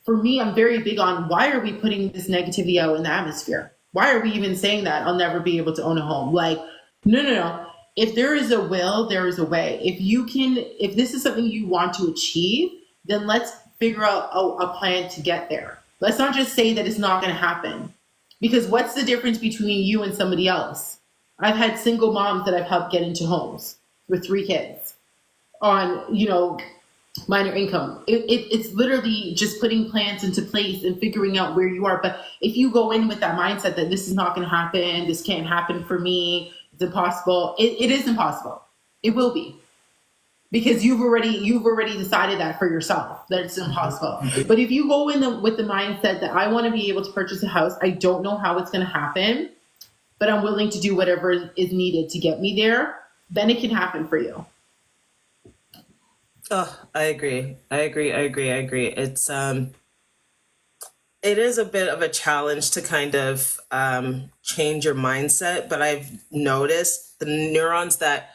For me, I'm very big on, why are we putting this negativity out in the atmosphere? Why are we even saying that I'll never be able to own a home? Like, no, no, no. If there is a will, there is a way. If this is something you want to achieve, then let's figure out a plan to get there. Let's not just say that it's not going to happen. Because what's the difference between you and somebody else? I've had single moms that I've helped get into homes with 3 kids on, minor income. It's literally just putting plans into place and figuring out where you are. But if you go in with that mindset that this is not going to happen, this can't happen for me, it's impossible. It is impossible. It will be, because you've already decided that for yourself that it's impossible. But if you go in with the mindset that I want to be able to purchase a house, I don't know how it's going to happen, but I'm willing to do whatever is needed to get me there, then it can happen for you. Oh, I agree. I agree. I agree. I agree. It is a bit of a challenge to kind of change your mindset, but I've noticed the neurons that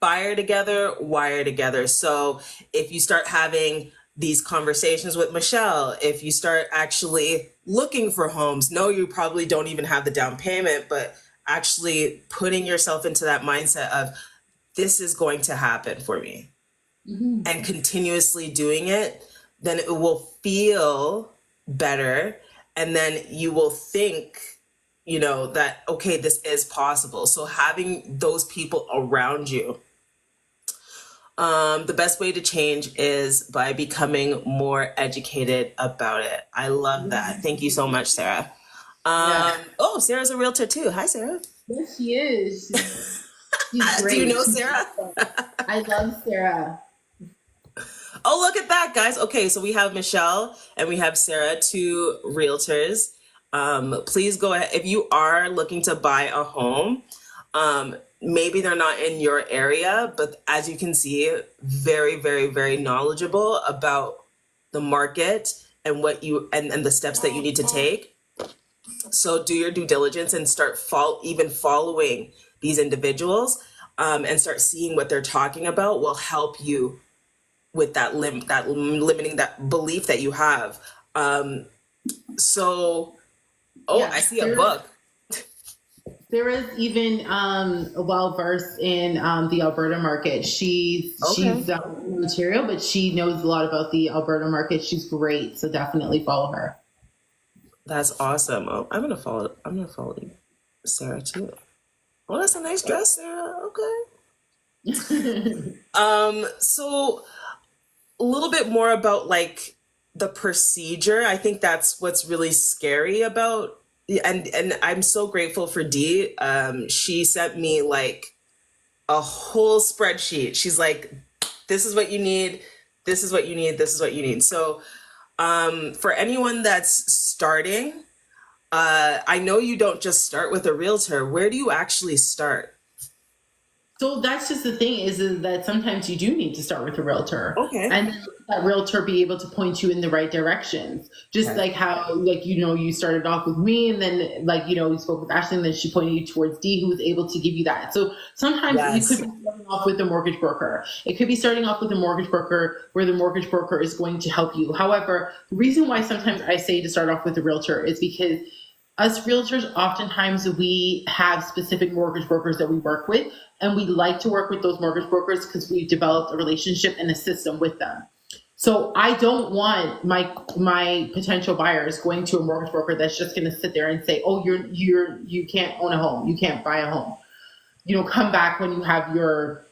fire together, wire together. So if you start having these conversations with Michelle, if you start actually looking for homes, no, you probably don't even have the down payment, but actually putting yourself into that mindset of this is going to happen for me Mm-hmm. and continuously doing it, then it will feel better. And then you will think, that, okay, this is possible. So having those people around you, the best way to change is by becoming more educated about it. I love that. Thank you so much, Sarah. Yeah. Oh, Sarah's a realtor too. Hi, Sarah. Yes, she is. She's Do you great. know She's Sarah? awesome. I love Sarah. Oh, look at that, guys. Okay, so we have Michelle and we have Sarah, two realtors. Please go ahead. If you are looking to buy a home, maybe they're not in your area, but as you can see, very, very, very knowledgeable about the market and what you and the steps that you need to take. So do your due diligence and start even following these individuals, and start seeing what they're talking about will help you with that limiting that belief that you have. So, oh, I Yes, see a book. there is even a well versed in the Alberta market. She's Okay, material, but she knows a lot about the Alberta market. She's great, so definitely follow her. that's awesome. Oh, I'm gonna follow. I'm gonna follow you, Sarah too. Oh, that's a nice dress, Sarah. Okay. So a little bit more about like the procedure. I think that's what's really scary about, and I'm so grateful for Dee. She sent me like a whole spreadsheet. She's like, this is what you need, this is what you need, this is what you need. So for anyone that's starting, I know you don't just start with a realtor. Where do you actually start? So that's just the thing is that sometimes you do need to start with a realtor Okay. and that realtor be able to point you in the right directions. Just Okay. like how, like, you started off with me and then like, you spoke with Ashley and then she pointed you towards Dee who was able to give you that. So sometimes you could Yes. be starting off with a mortgage broker. It could be starting off with a mortgage broker where the mortgage broker is going to help you. However, the reason why sometimes I say to start off with a realtor is because us realtors, oftentimes we have specific mortgage brokers that we work with, and we like to work with those mortgage brokers because we've developed a relationship and a system with them. So I don't want my potential buyers going to a mortgage broker that's just going to sit there and say, "Oh, you can't own a home, you can't buy a home." Come back when you have your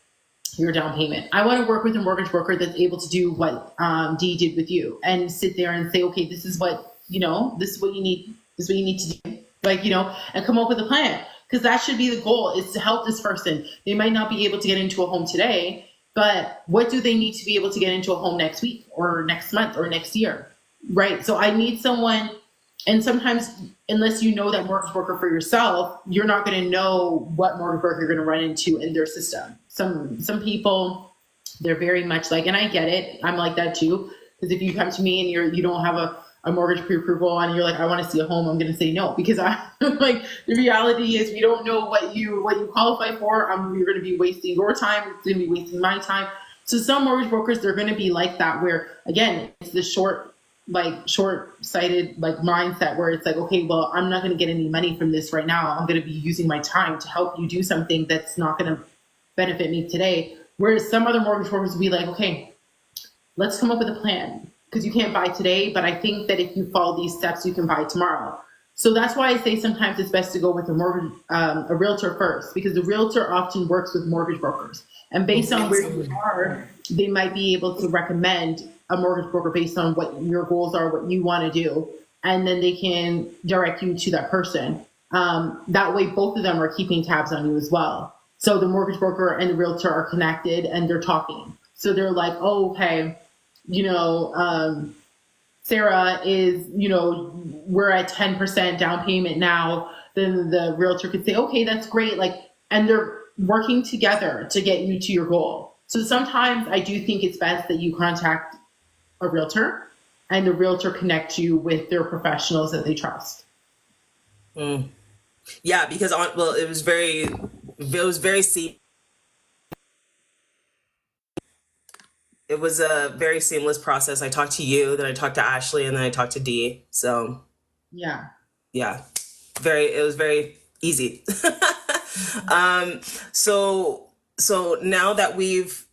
down payment. I want to work with a mortgage broker that's able to do what Dee did with you and sit there and say, okay, this is what you need. This is what you need to do. And come up with a plan. Because that should be the goal, is to help this person. They might not be able to get into a home today, but what do they need to be able to get into a home next week or next month or next year? Right. So I need someone, and sometimes unless you know that mortgage broker for yourself, you're not going to know what mortgage broker you're going to run into in their system. Some people, they're very much like, and I get it, I'm like that too. Because if you come to me and you don't have a mortgage pre-approval and you're like, I want to see a home, I'm going to say no, because I'm like, the reality is we don't know what you qualify for. You're going to be wasting your time. It's going to be wasting my time. So some mortgage brokers, they're going to be like that, where again, it's the short-sighted like mindset where it's like, okay, well, I'm not going to get any money from this right now. I'm going to be using my time to help you do something that's not going to benefit me today. Whereas some other mortgage brokers will be like, okay, let's come up with a plan, because you can't buy today, but I think that if you follow these steps, you can buy tomorrow. So that's why I say sometimes it's best to go with a realtor first, because the realtor often works with mortgage brokers. And based on where you are, they might be able to recommend a mortgage broker based on what your goals are, what you want to do. And then they can direct you to that person. That way, both of them are keeping tabs on you as well. So the mortgage broker and the realtor are connected and they're talking. So they're like, oh, okay, Sarah is, we're at 10% down payment now. Then the realtor could say, okay, that's great. And they're working together to get you to your goal. So sometimes I do think it's best that you contact a realtor and the realtor connect you with their professionals that they trust. Mm. Yeah, because it was a very seamless process. I talked to you, then I talked to Ashley, and then I talked to Dee. So Yeah. yeah, it was very easy. um, so now that we've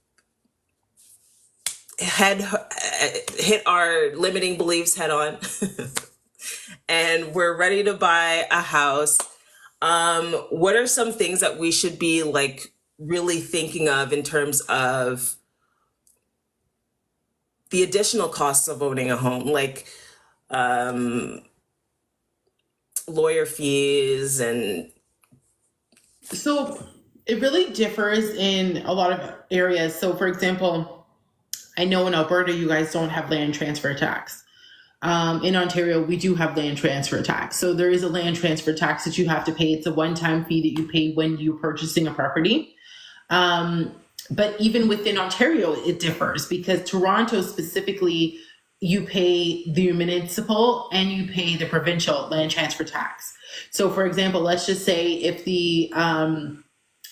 hit our limiting beliefs head on, and we're ready to buy a house, what are some things that we should be like really thinking of in terms of the additional costs of owning a home, like um, lawyer fees and So it really differs in a lot of areas. So, for example, I know in Alberta, you guys don't have land transfer tax. In Ontario, we do have land transfer tax. So there is a land transfer tax that you have to pay. It's a one-time fee that you pay when you're purchasing a property. Um, but even within Ontario, it differs because Toronto specifically, you pay the municipal and you pay the provincial land transfer tax. So, for example, let's just say if the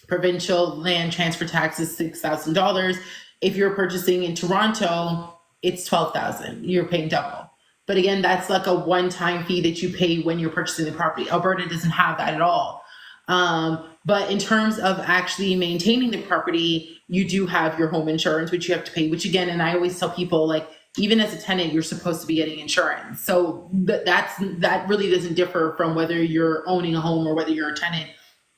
provincial land transfer tax is $6,000, if you're purchasing in Toronto, it's 12,000. You're paying double. But again, that's like a one-time fee that you pay when you're purchasing the property. Alberta doesn't have that at all. But in terms of actually maintaining the property, you do have your home insurance, which you have to pay, which again, and I always tell people, like, even as a tenant, you're supposed to be getting insurance. So that really doesn't differ from whether you're owning a home or whether you're a tenant.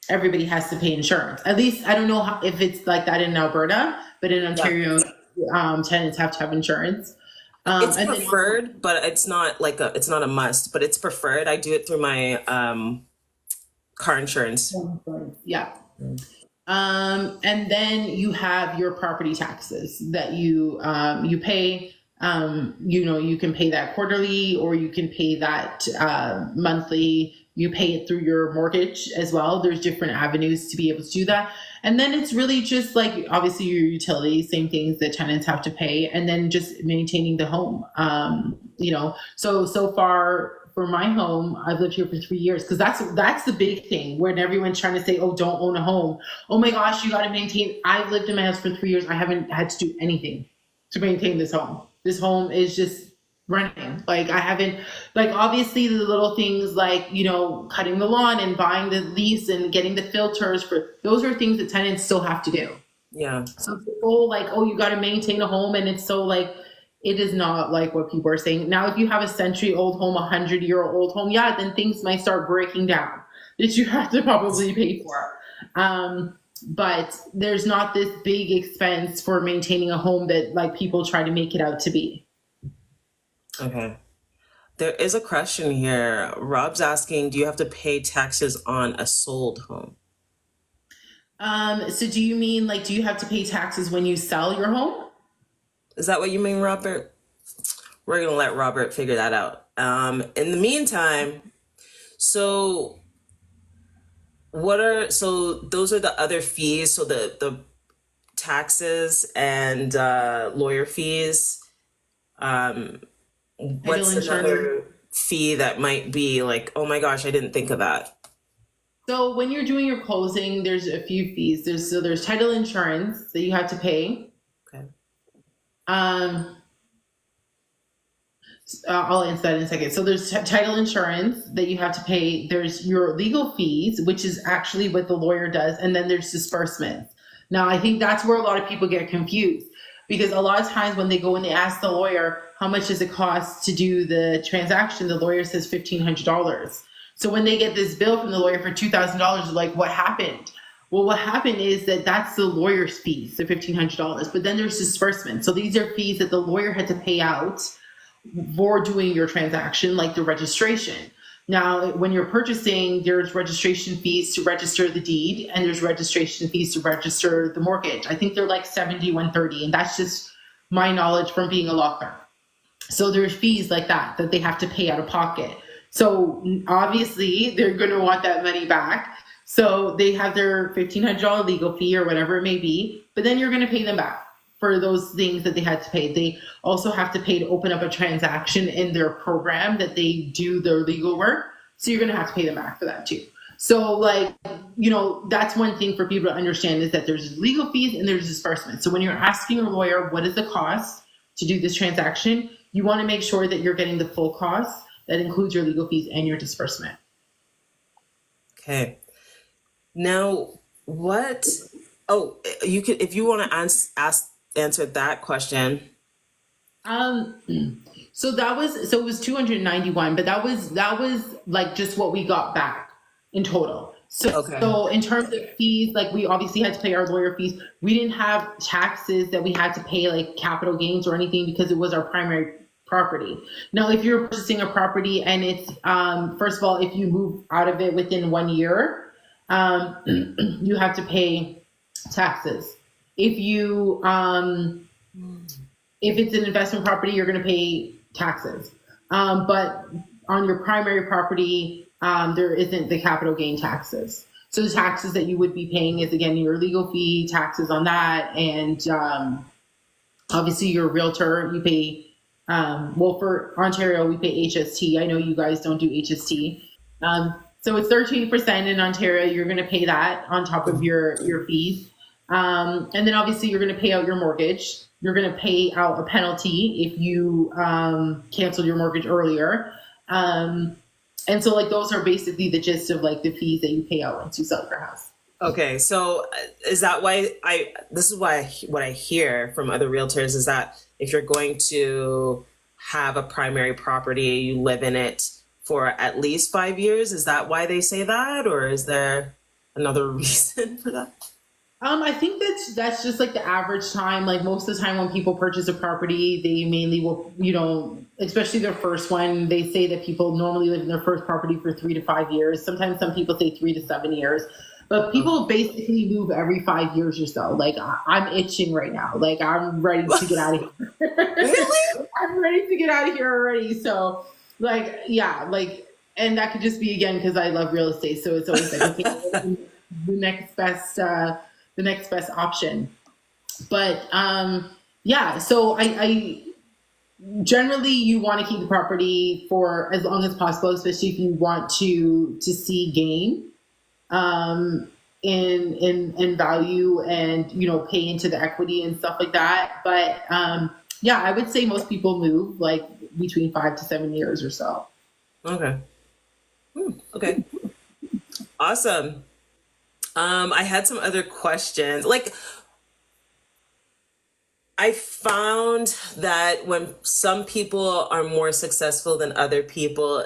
Everybody has to pay insurance. At least I don't know if it's like that in Alberta, but in Ontario, tenants have to have insurance. It's And then preferred, but it's not like it's not a must, but it's preferred. I do it through my car insurance. yeah. And then you have your property taxes that you pay. You can pay that quarterly or you can pay that monthly. You pay it through your mortgage as well. There's different avenues to be able to do that. And then it's really just like, obviously your utilities, same things that tenants have to pay, and then just maintaining the home. So far for my home, I've lived here for 3 years, because that's the big thing when everyone's trying to say, oh, don't own a home. Oh my gosh, you got to maintain. I've lived in my house for 3 years. I haven't had to do anything to maintain this home. This home is just running. Like I haven't, like obviously the little things like, cutting the lawn and buying the leaves and getting the filters those are things that tenants still have to do. Yeah. So people like, oh, you got to maintain a home. And it's so like, it is not like what people are saying. Now, if you have a century-old home, 100-year-old home, yeah, then things might start breaking down that you have to probably pay for. But there's not this big expense for maintaining a home that like people try to make it out to be. Okay. There is a question here. Rob's asking, do you have to pay taxes on a sold home? So do you mean like, do you have to pay taxes when you sell your home? Is that what you mean, Robert? We're going to let Robert figure that out. In the meantime, so those are the other fees. So the taxes and lawyer fees. What's another fee that might be like, oh my gosh, I didn't think of that? So when you're doing your closing, there's a few fees. There's title insurance that you have to pay. Okay. I'll answer that in a second. So there's title insurance that you have to pay. There's your legal fees, which is actually what the lawyer does. And then there's disbursements. Now, I think that's where a lot of people get confused, because a lot of times when they go and they ask the lawyer, how much does it cost to do the transaction? The lawyer says $1,500. So when they get this bill from the lawyer for $2,000, they're like, what happened? Well, what happened is that's the lawyer's fees, the $1,500. But then there's disbursements. So these are fees that the lawyer had to pay out for doing your transaction, like the registration. Now, when you're purchasing, there's registration fees to register the deed, and there's registration fees to register the mortgage. I think they're like $70, $130, and that's just my knowledge from being a law clerk. So there's fees like that they have to pay out of pocket. So obviously they're going to want that money back. So they have their $1,500 legal fee or whatever it may be, but then you're going to pay them back for those things that they had to pay. They also have to pay to open up a transaction in their program that they do their legal work. So you're going to have to pay them back for that too. So that's one thing for people to understand, is that there's legal fees and there's disbursements. So when you're asking a lawyer, what is the cost to do this transaction, you want to make sure that you're getting the full cost. That includes your legal fees and your disbursement. Okay. Now, you could, if you want to answer that question. So it was 291, but that was like just what we got back in total. So in terms of fees, like we obviously had to pay our lawyer fees. We didn't have taxes that we had to pay, like capital gains or anything, because it was our primary property. Now, if you're purchasing a property and it's, first of all, if you move out of it within 1 year, you have to pay taxes. If you, if it's an investment property, you're going to pay taxes. But on your primary property, there isn't the capital gain taxes. So the taxes that you would be paying is again your legal fee, taxes on that, and obviously your realtor. You pay well for Ontario, we pay HST. I know you guys don't do HST. So it's 13% in Ontario. You're going to pay that on top of your fees. And then obviously you're going to pay out your mortgage. You're going to pay out a penalty if you canceled your mortgage earlier. And so like those are basically the gist of like the fees that you pay out once you sell your house. Okay, so is that why this is why what I hear from other realtors is that if you're going to have a primary property, you live in it for at least 5 years. Is that why they say that, or is there another reason for that? I think that's just like the average time. Like most of the time when people purchase a property, they mainly will, especially their first one, they say that people normally live in their first property for 3 to 5 years. Sometimes some people say 3 to 7 years, but people basically move every 5 years or so. Like I'm itching right now. Like I'm ready to get out of here. Really? I'm ready to get out of here already. So like, yeah, like, and that could just be again, cause I love real estate. So it's always like, okay, the next best option. But yeah, so I generally you want to keep the property for as long as possible, especially if you want to see gain in value and pay into the equity and stuff like that. But yeah, I would say most people move like between 5 to 7 years or so. Okay. Okay. Awesome. I had some other questions. Like, I found that when some people are more successful than other people,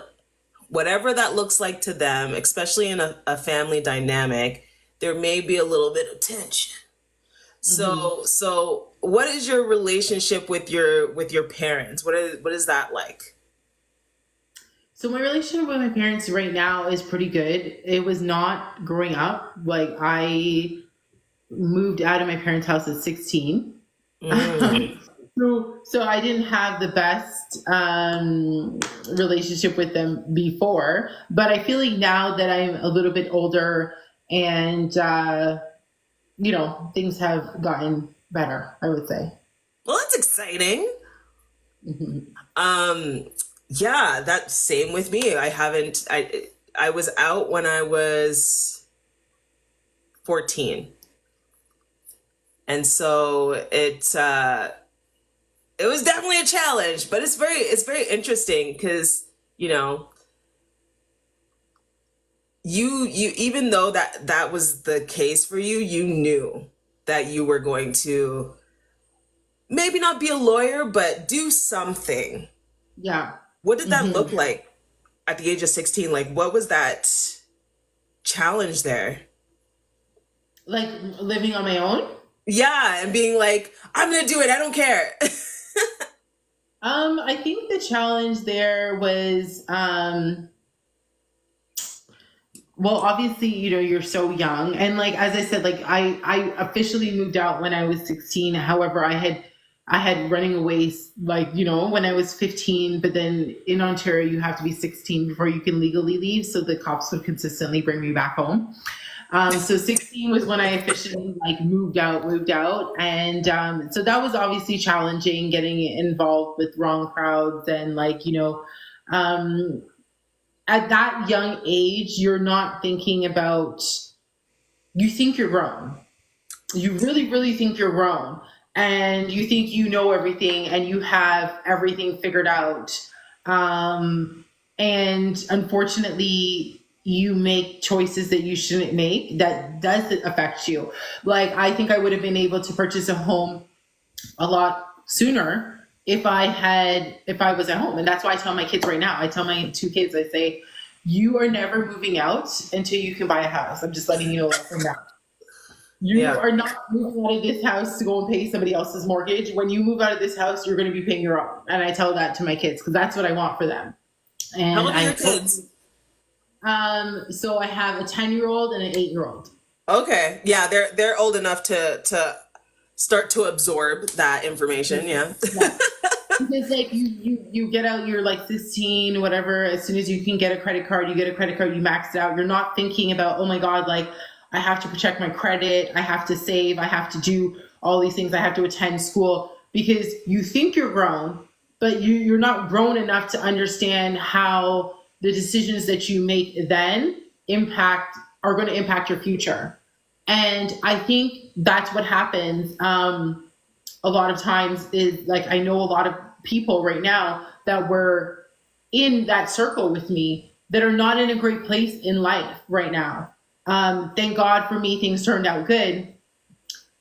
whatever that looks like to them, especially in a family dynamic, there may be a little bit of tension. So what is your relationship with your parents? What is that like? So my relationship with my parents right now is pretty good. It was not growing up. Like I moved out of my parents' house at 16. Mm. So I didn't have the best relationship with them before, but I feel like now that I'm a little bit older and things have gotten better, I would say. Well, that's exciting. Mhm. Yeah, that's same with me. I was out when I was 14. And so it was definitely a challenge, but it's very interesting because, you know, you even though that was the case for you, you knew that you were going to maybe not be a lawyer, but do something. Yeah. What did that hmm look like at the age of 16? Like, what was that challenge there? Like living on my own. Yeah, and being like, I'm gonna do it, I don't care. I think the challenge there was, well, obviously, you're so young. And like, as I said, like I officially moved out when I was 16. However, I had running away, like, when I was 15, but then in Ontario, you have to be 16 before you can legally leave. So the cops would consistently bring me back home. So 16 was when I officially like moved out. And so that was obviously challenging getting involved with wrong crowds and like, um, at that young age, you're not thinking about, you think you're grown. You really, really think you're grown. And you think you know everything and you have everything figured out. And unfortunately, you make choices that you shouldn't make that does affect you. Like, I think I would have been able to purchase a home a lot sooner if I was at home. And that's why I tell my kids right now, I tell my two kids, I say, you are never moving out until you can buy a house. I'm just letting you know that from now. You Yeah. are not moving out of this house to go and pay somebody else's mortgage. When you move out of this house, you're going to be paying your own. And I tell that to my kids because that's what I want for them. How And old are your kids? so I have a 10-year-old and an 8-year-old. Okay. Yeah, they're old enough to start to absorb that information. Yeah. Yeah. Because like you get out, you're like 16, whatever. As soon as you can get a credit card, you get a credit card, you max it out. You're not thinking about, oh my God, like I have to protect my credit, I have to save, I have to do all these things, I have to attend school, because you think you're grown, but you're not grown enough to understand how the decisions that you make then are going to impact your future. And I think that's what happens. A lot of times is like, I know a lot of people right now that were in that circle with me that are not in a great place in life right now. Thank God for me, things turned out good.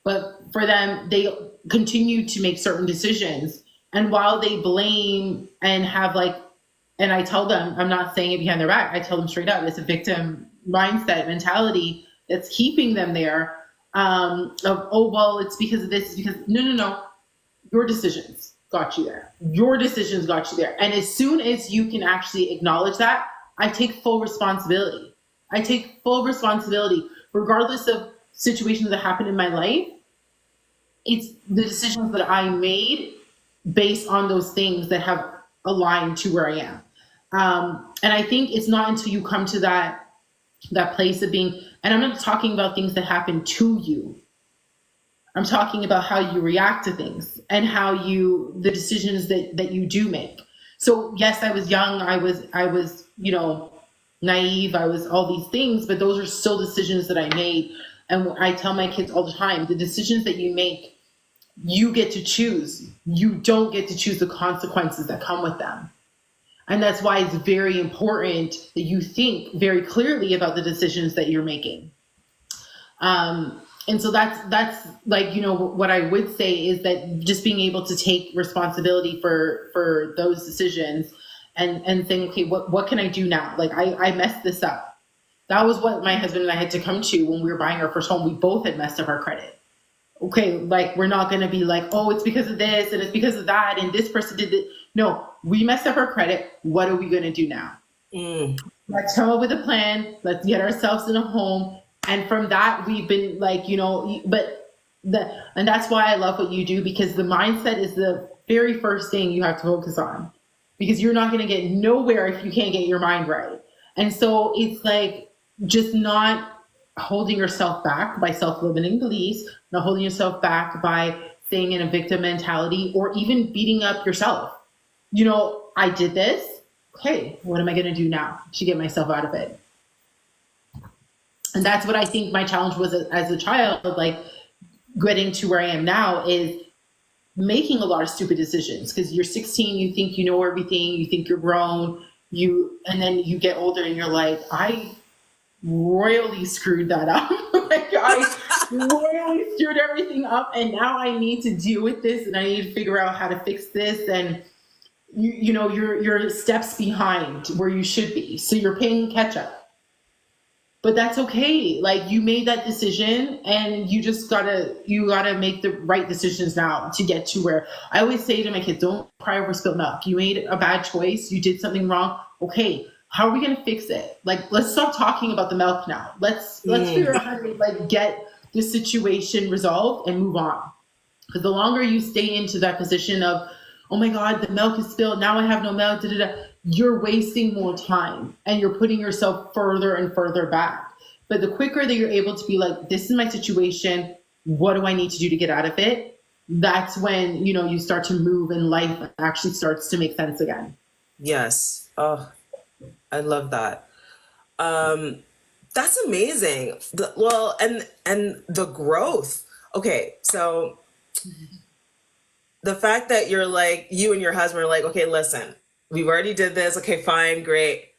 But for them, they continue to make certain decisions. And while they blame and have like, and I tell them, I'm not saying it behind their back, I tell them straight up, it's a victim mindset mentality that's keeping them there. Of, oh, well, it's because of this, it's because, no. Your decisions got you there. Your decisions got you there. And as soon as you can actually acknowledge that, I take full responsibility. I take full responsibility, regardless of situations that happen in my life. It's the decisions that I made based on those things that have aligned to where I am. And I think it's not until you come to that place of being, and I'm not talking about things that happen to you. I'm talking about how you react to things and the decisions that you do make. So yes, I was young. I was, naive. I was all these things, but those are still decisions that I made. And I tell my kids all the time, the decisions that you make, you get to choose. You don't get to choose the consequences that come with them. And that's why it's very important that you think very clearly about the decisions that you're making. And so that's like, what I would say is that just being able to take responsibility for those decisions and saying, okay, what can I do now? Like I messed this up. That was what my husband and I had to come to when we were buying our first home. We both had messed up our credit. Okay, like we're not going to be like, oh, it's because of this and it's because of that and this person did it. No, we messed up our credit. What are we going to do now? Let's come up with a plan. Let's get ourselves in a home. And from that, we've been like, and that's why I love what you do, because the mindset is the very first thing you have to focus on, because you're not going to get nowhere if you can't get your mind right. And so it's like just not holding yourself back by self-limiting beliefs, not holding yourself back by staying in a victim mentality or even beating up yourself. I did this. Okay, what am I going to do now to get myself out of it? And that's what I think my challenge was as a child, like getting to where I am now is making a lot of stupid decisions, because you're 16, you think you know everything, you think you're grown, and then you get older and you're like, I royally screwed that up. Like I royally screwed everything up, and now I need to deal with this and I need to figure out how to fix this. And you're steps behind where you should be. So you're playing catch up. But that's okay. Like you made that decision and you just gotta make the right decisions now to get to where I always say to my kids, don't cry over spilled milk. You made a bad choice. You did something wrong. Okay. How are we going to fix it? Like, let's stop talking about the milk now. Let's figure out how to like get the situation resolved and move on. Because the longer you stay into that position of, oh my God, the milk is spilled. Now I have no milk. You're wasting more time and you're putting yourself further and further back. But the quicker that you're able to be like, this is my situation. What do I need to do to get out of it? That's when, you start to move and life actually starts to make sense again. Yes. Oh, I love that. That's amazing. And the growth. Okay, so the fact that you're like, you and your husband are like, okay, listen, we've already did this. Okay, fine, great.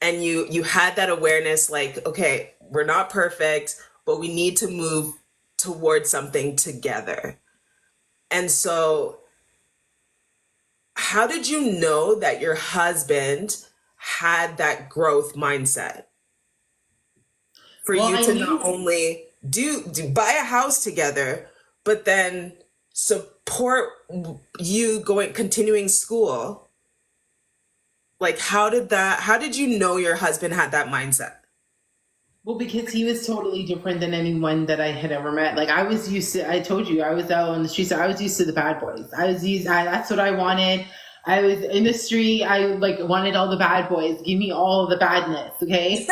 And you had that awareness, like, okay, we're not perfect, but we need to move towards something together. And so how did you know that your husband had that growth mindset for you to not only do buy a house together, but then support you continuing school? Like how did you know your husband had that mindset? Well, because he was totally different than anyone that I had ever met. Like I was used to, I told you, I was out on the streets. I was used to the bad boys. That's what I wanted. I was in the street. I like wanted all the bad boys. Give me all the badness. Okay.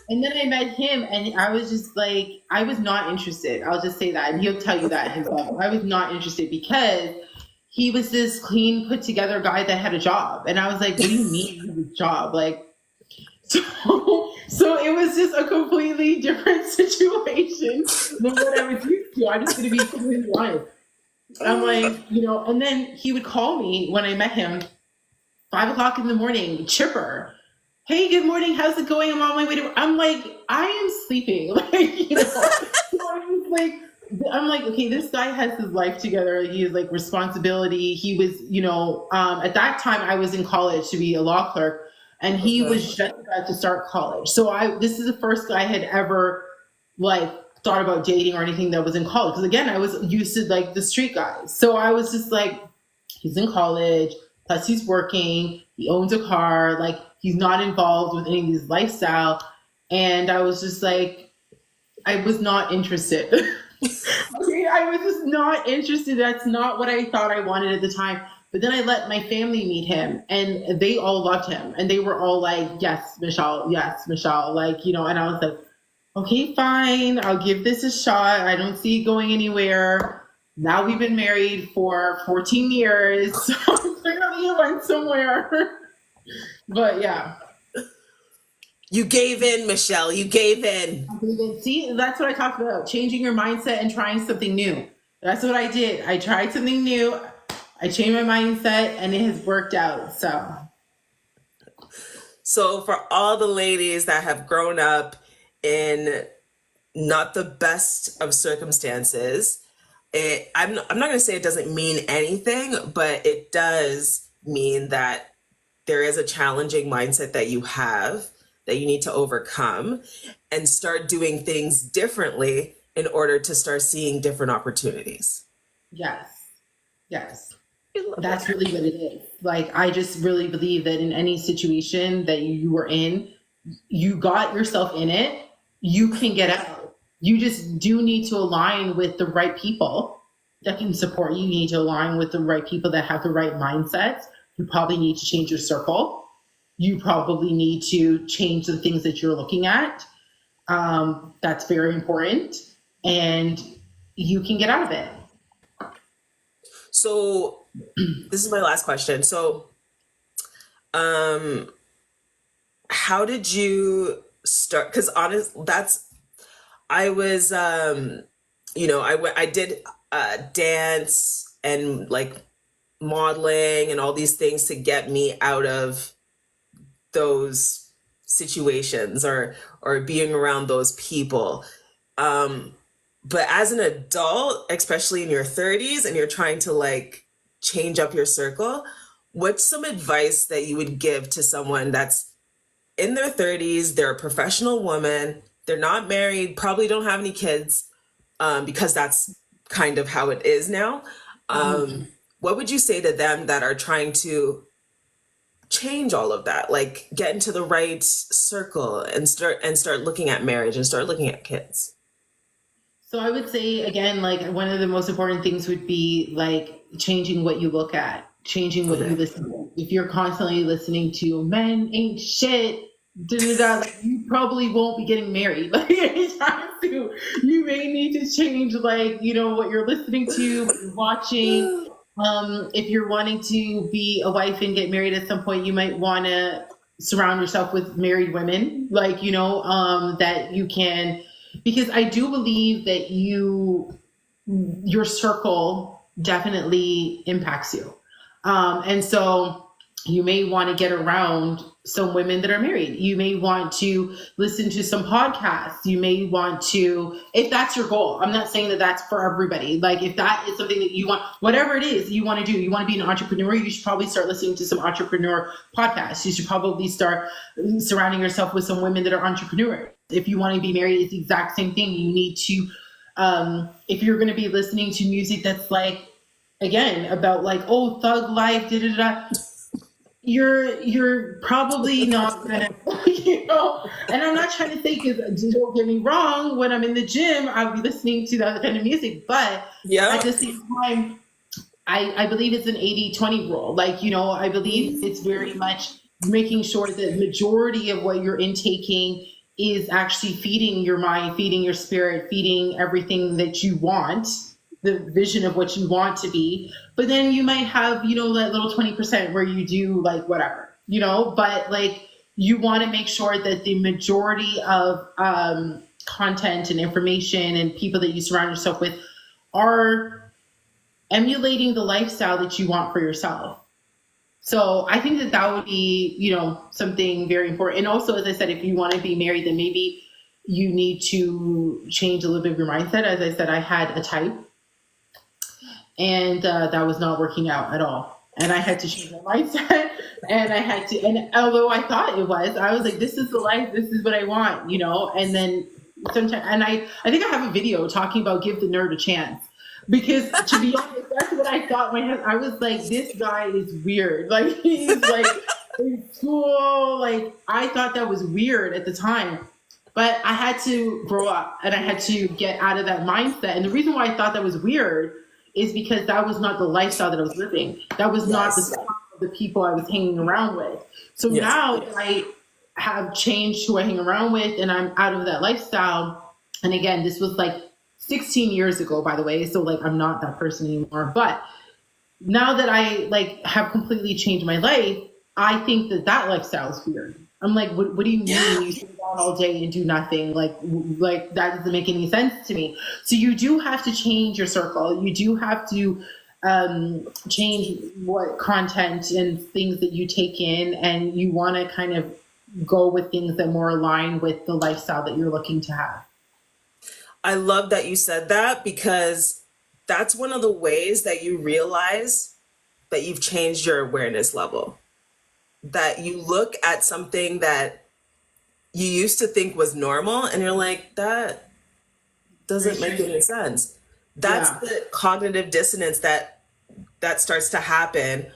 And then I met him and I was just like, I was not interested. I'll just say that. And he'll tell you that himself. I was not interested because he was this clean, put together guy that had a job. And I was like, what do you mean you have a job? Like, so it was just a completely different situation than what I was used to. I'm just going to be completely honest. I'm like, and then he would call me when I met him, 5 o'clock in the morning, chipper. Hey, good morning. How's it going? I'm on my way to. I'm like, I am sleeping. I'm like, okay, this guy has his life together. He has like responsibility. He was, at that time I was in college to be a law clerk, and he was just about to start college. So this is the first guy I had ever like thought about dating or anything that was in college. Because again, I was used to like the street guys. So I was just like, he's in college, plus he's working, he owns a car, like he's not involved with any of these lifestyle. And I was just like, I was not interested. Okay, I was just not interested. That's not what I thought I wanted at the time. But then I let my family meet him and they all loved him. And they were all like, yes, Michelle, like, and I was like, okay, fine. I'll give this a shot. I don't see it going anywhere. Now we've been married for 14 years. So clearly it went somewhere. But yeah. You gave in, Michelle. You gave in. See, that's what I talked about. Changing your mindset and trying something new. That's what I did. I tried something new. I changed my mindset and it has worked out. So for all the ladies that have grown up in not the best of circumstances, I'm not going to say it doesn't mean anything, but it does mean that there is a challenging mindset that you have that you need to overcome and start doing things differently in order to start seeing different opportunities. Yes. That's really what it is. Like, I just really believe that in any situation that you were in, you got yourself in it, you can get out. You just do need to align with the right people that can support you. You need to align with the right people that have the right mindsets. You probably need to change your circle. You probably need to change the things that you're looking at. That's very important. And you can get out of it. So this is my last question. So, how did you start? Because I was, I did dance and like modeling and all these things to get me out of those situations or being around those people. But as an adult, especially in your 30s, and you're trying to like change up your circle, what's some advice that you would give to someone that's in their 30s, they're a professional woman, they're not married, probably don't have any kids, because that's kind of how it is now. What would you say to them that are trying to change all of that, like get into the right circle and start looking at marriage and start looking at kids? So I would say again, like one of the most important things would be like changing what you look at, changing what you listen to. If you're constantly listening to men ain't shit, like, you probably won't be getting married. Like anytime soon. You may need to change like, what you're listening to, what you're watching. If you're wanting to be a wife and get married at some point, you might want to surround yourself with married women, like, that you can, because I do believe that your circle definitely impacts you. And so you may want to get around some women that are married. You may want to listen to some podcasts. You may want to, if that's your goal. I'm not saying that that's for everybody. Like if that is something that you want, whatever it is you want to do, you want to be an entrepreneur, you should probably start listening to some entrepreneur podcasts. You should probably start surrounding yourself with some women that are entrepreneurs. If you want to be married, it's the exact same thing. You need to, if you're going to be listening to music that's like, again, about like, oh, thug life, da da da. you're probably not gonna, and I'm not trying to say, because don't get me wrong, when I'm in the gym I'll be listening to that kind of music, but at Yep. the same time I believe it's an 80-20 rule. Like, I believe it's very much making sure that the majority of what you're intaking is actually feeding your mind, feeding your spirit, feeding everything that you want, the vision of what you want to be. But then you might have, that little 20% where you do like whatever, but like you want to make sure that the majority of content and information and people that you surround yourself with are emulating the lifestyle that you want for yourself. So I think that that would be, something very important. And also, as I said, if you want to be married, then maybe you need to change a little bit of your mindset. As I said, I had a type, and that was not working out at all. And I had to change my mindset, and although I thought it was, I was like, this is the life, this is what I want, and then sometimes, and I think I have a video talking about give the nerd a chance. Because to be honest, that's what I thought in my head. I was like, this guy is weird. Like, he's like in school. Like, I thought that was weird at the time. But I had to grow up and I had to get out of that mindset. And the reason why I thought that was weird is because that was not the lifestyle that I was living. That was not the Yes. style of the people I was hanging around with. So Yes. now that I have changed who I hang around with and I'm out of that lifestyle. And again, this was like 16 years ago, by the way. So like, I'm not that person anymore. But now that I like have completely changed my life, I think that that lifestyle is weird. I'm like, what do you Yeah. mean you sit down all day and do nothing? Like that doesn't make any sense to me. So you do have to change your circle. You do have to change what content and things that you take in, and you want to kind of go with things that more align with the lifestyle that you're looking to have. I love that you said that because that's one of the ways that you realize that you've changed your awareness level. That you look at something that you used to think was normal and you're like, that Very doesn't make strange. any sense. That's Yeah. the cognitive dissonance that starts to happen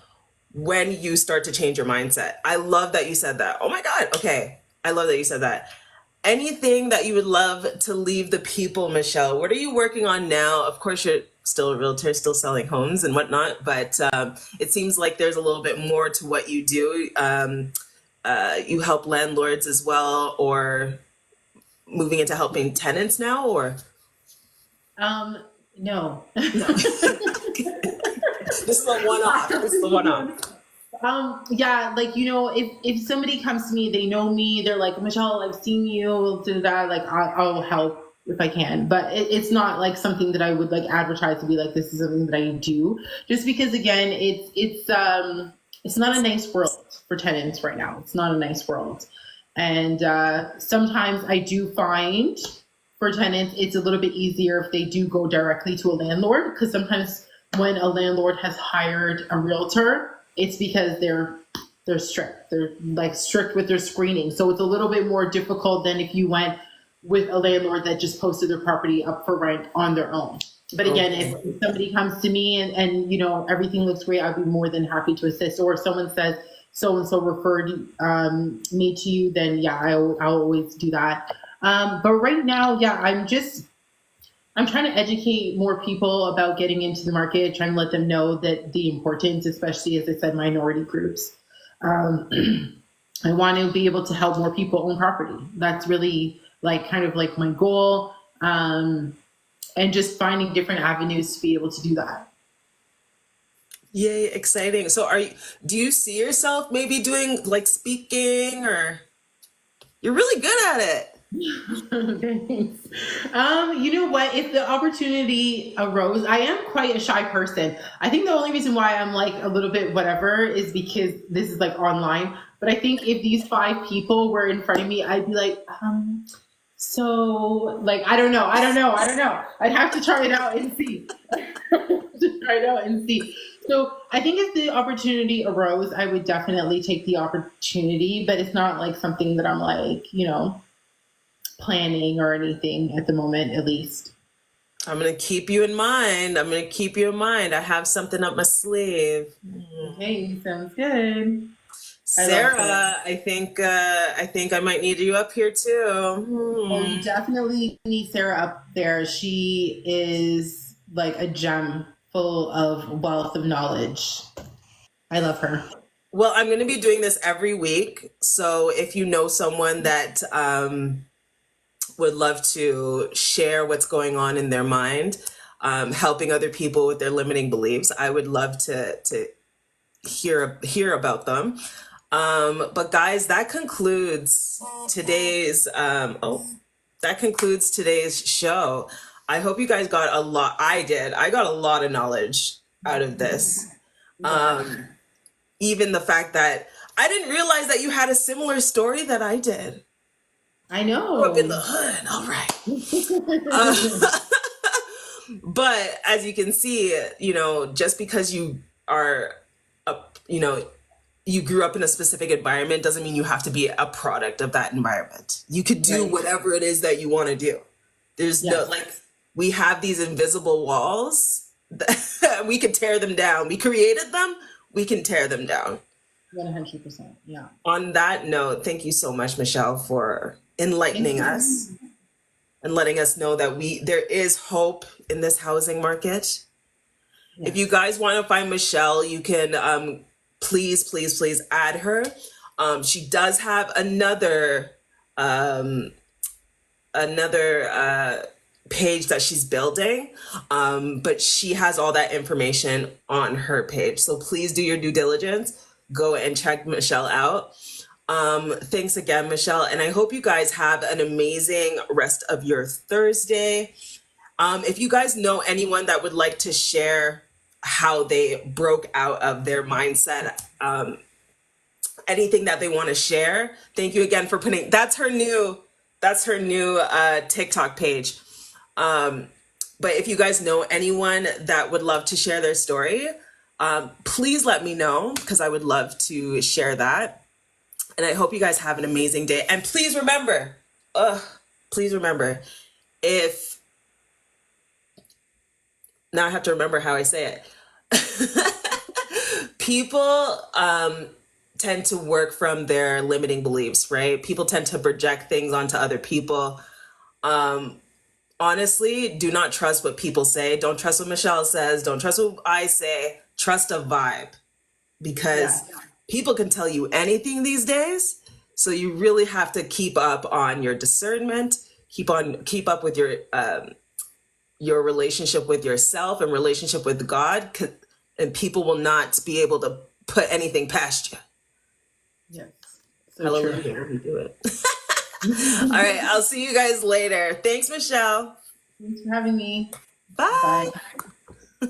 when you start to change your mindset. I love that you said that. Oh my God. Okay. I love that you said that. Anything that you would love to leave the people, Michelle? What are you working on now? Of course, you're still a realtor, still selling homes and whatnot, but it seems like there's a little bit more to what you do. You help landlords as well, or moving into helping tenants now, or Um, no. no? This is a one-off. This is a one-off. Yeah, like, if somebody comes to me, they know me, they're like, Michelle, I've seen you, do that, like, I'll help if I can. But it's not like something that I would like advertise to be like, this is something that I do. Just because, again, it's not a nice world for tenants right now. It's not a nice world. And sometimes I do find for tenants, it's a little bit easier if they do go directly to a landlord, because sometimes when a landlord has hired a realtor, it's because they're strict. They're like strict with their screening. So it's a little bit more difficult than if you went with a landlord that just posted their property up for rent on their own. But again, Okay. if somebody comes to me and everything looks great, I'd be more than happy to assist. Or if someone says so and so referred me to you, then yeah, I'll always do that. But right now, yeah, I'm trying to educate more people about getting into the market, trying to let them know that the importance, especially as I said, minority groups. Um, I want to be able to help more people own property. That's really like kind of like my goal, and just finding different avenues to be able to do that. Yay, exciting. So do you see yourself maybe doing like speaking, or you're really good at it? Thanks. You know what? If the opportunity arose, I am quite a shy person. I think the only reason why I'm like a little bit whatever is because this is like online. But I think if these five people were in front of me, I'd be like, so like I don't know. I'd have to try it out and see. To try it out and see. So I think if the opportunity arose, I would definitely take the opportunity, but it's not like something that I'm like, planning or anything at the moment, at least. I'm gonna keep you in mind. I'm gonna keep you in mind. I have something up my sleeve. Okay, sounds good. I love her. Sarah, I think I might need you up here Oh, too. you definitely need Sarah up there. She is like a gem full of wealth of knowledge. I love her. Well, I'm going to be doing this every week. So if you know someone that would love to share what's going on in their mind, helping other people with their limiting beliefs, I would love to hear about them. But guys, that concludes today's that concludes today's show. I hope you guys got a lot. I did. I got a lot of knowledge out of this. Yeah. Even the fact that I didn't realize that you had a similar story that I did. I Grew up in the know. hood, all right. But as you can see, just because you are, you know, you grew up in a specific environment doesn't mean you have to be a product of that environment. You could do Right. whatever it is that you want to do. There's no, Yes. like, we have these invisible walls that we can tear them down. We created them, we can tear them down. 100%. Yeah. On that note, thank you so much, Michelle, for Thank enlightening you. us and letting us know that there is hope in this housing market. If you Yes. guys want to find Michelle, you can please add her. She does have um, another page that she's building, but she has all that information on her page. So please do your due diligence. Go and check Michelle out. Thanks again, Michelle, and I hope you guys have an amazing rest of your Thursday. If you guys know anyone that would like to share how they broke out of their mindset, anything that they want to share, thank you again for putting. That's her new TikTok page. But if you guys know anyone that would love to share their story, please let me know because I would love to share that. And I hope you guys have an amazing day. And please remember, if now I have to remember how I say it. People tend to work from their limiting beliefs, right? People tend to project things onto other people. Honestly, do not trust what people say. Don't trust what Michelle says. Don't trust what I say. Trust a vibe because Yes. people can tell you anything these days. So you really have to keep up on your discernment, keep up with your relationship with yourself and relationship with God, and people will not be able to put anything past you. Yes. So true. Hallelujah, we do it. All right, I'll see you guys later. Thanks, Michelle. Thanks for having me. Bye. Bye.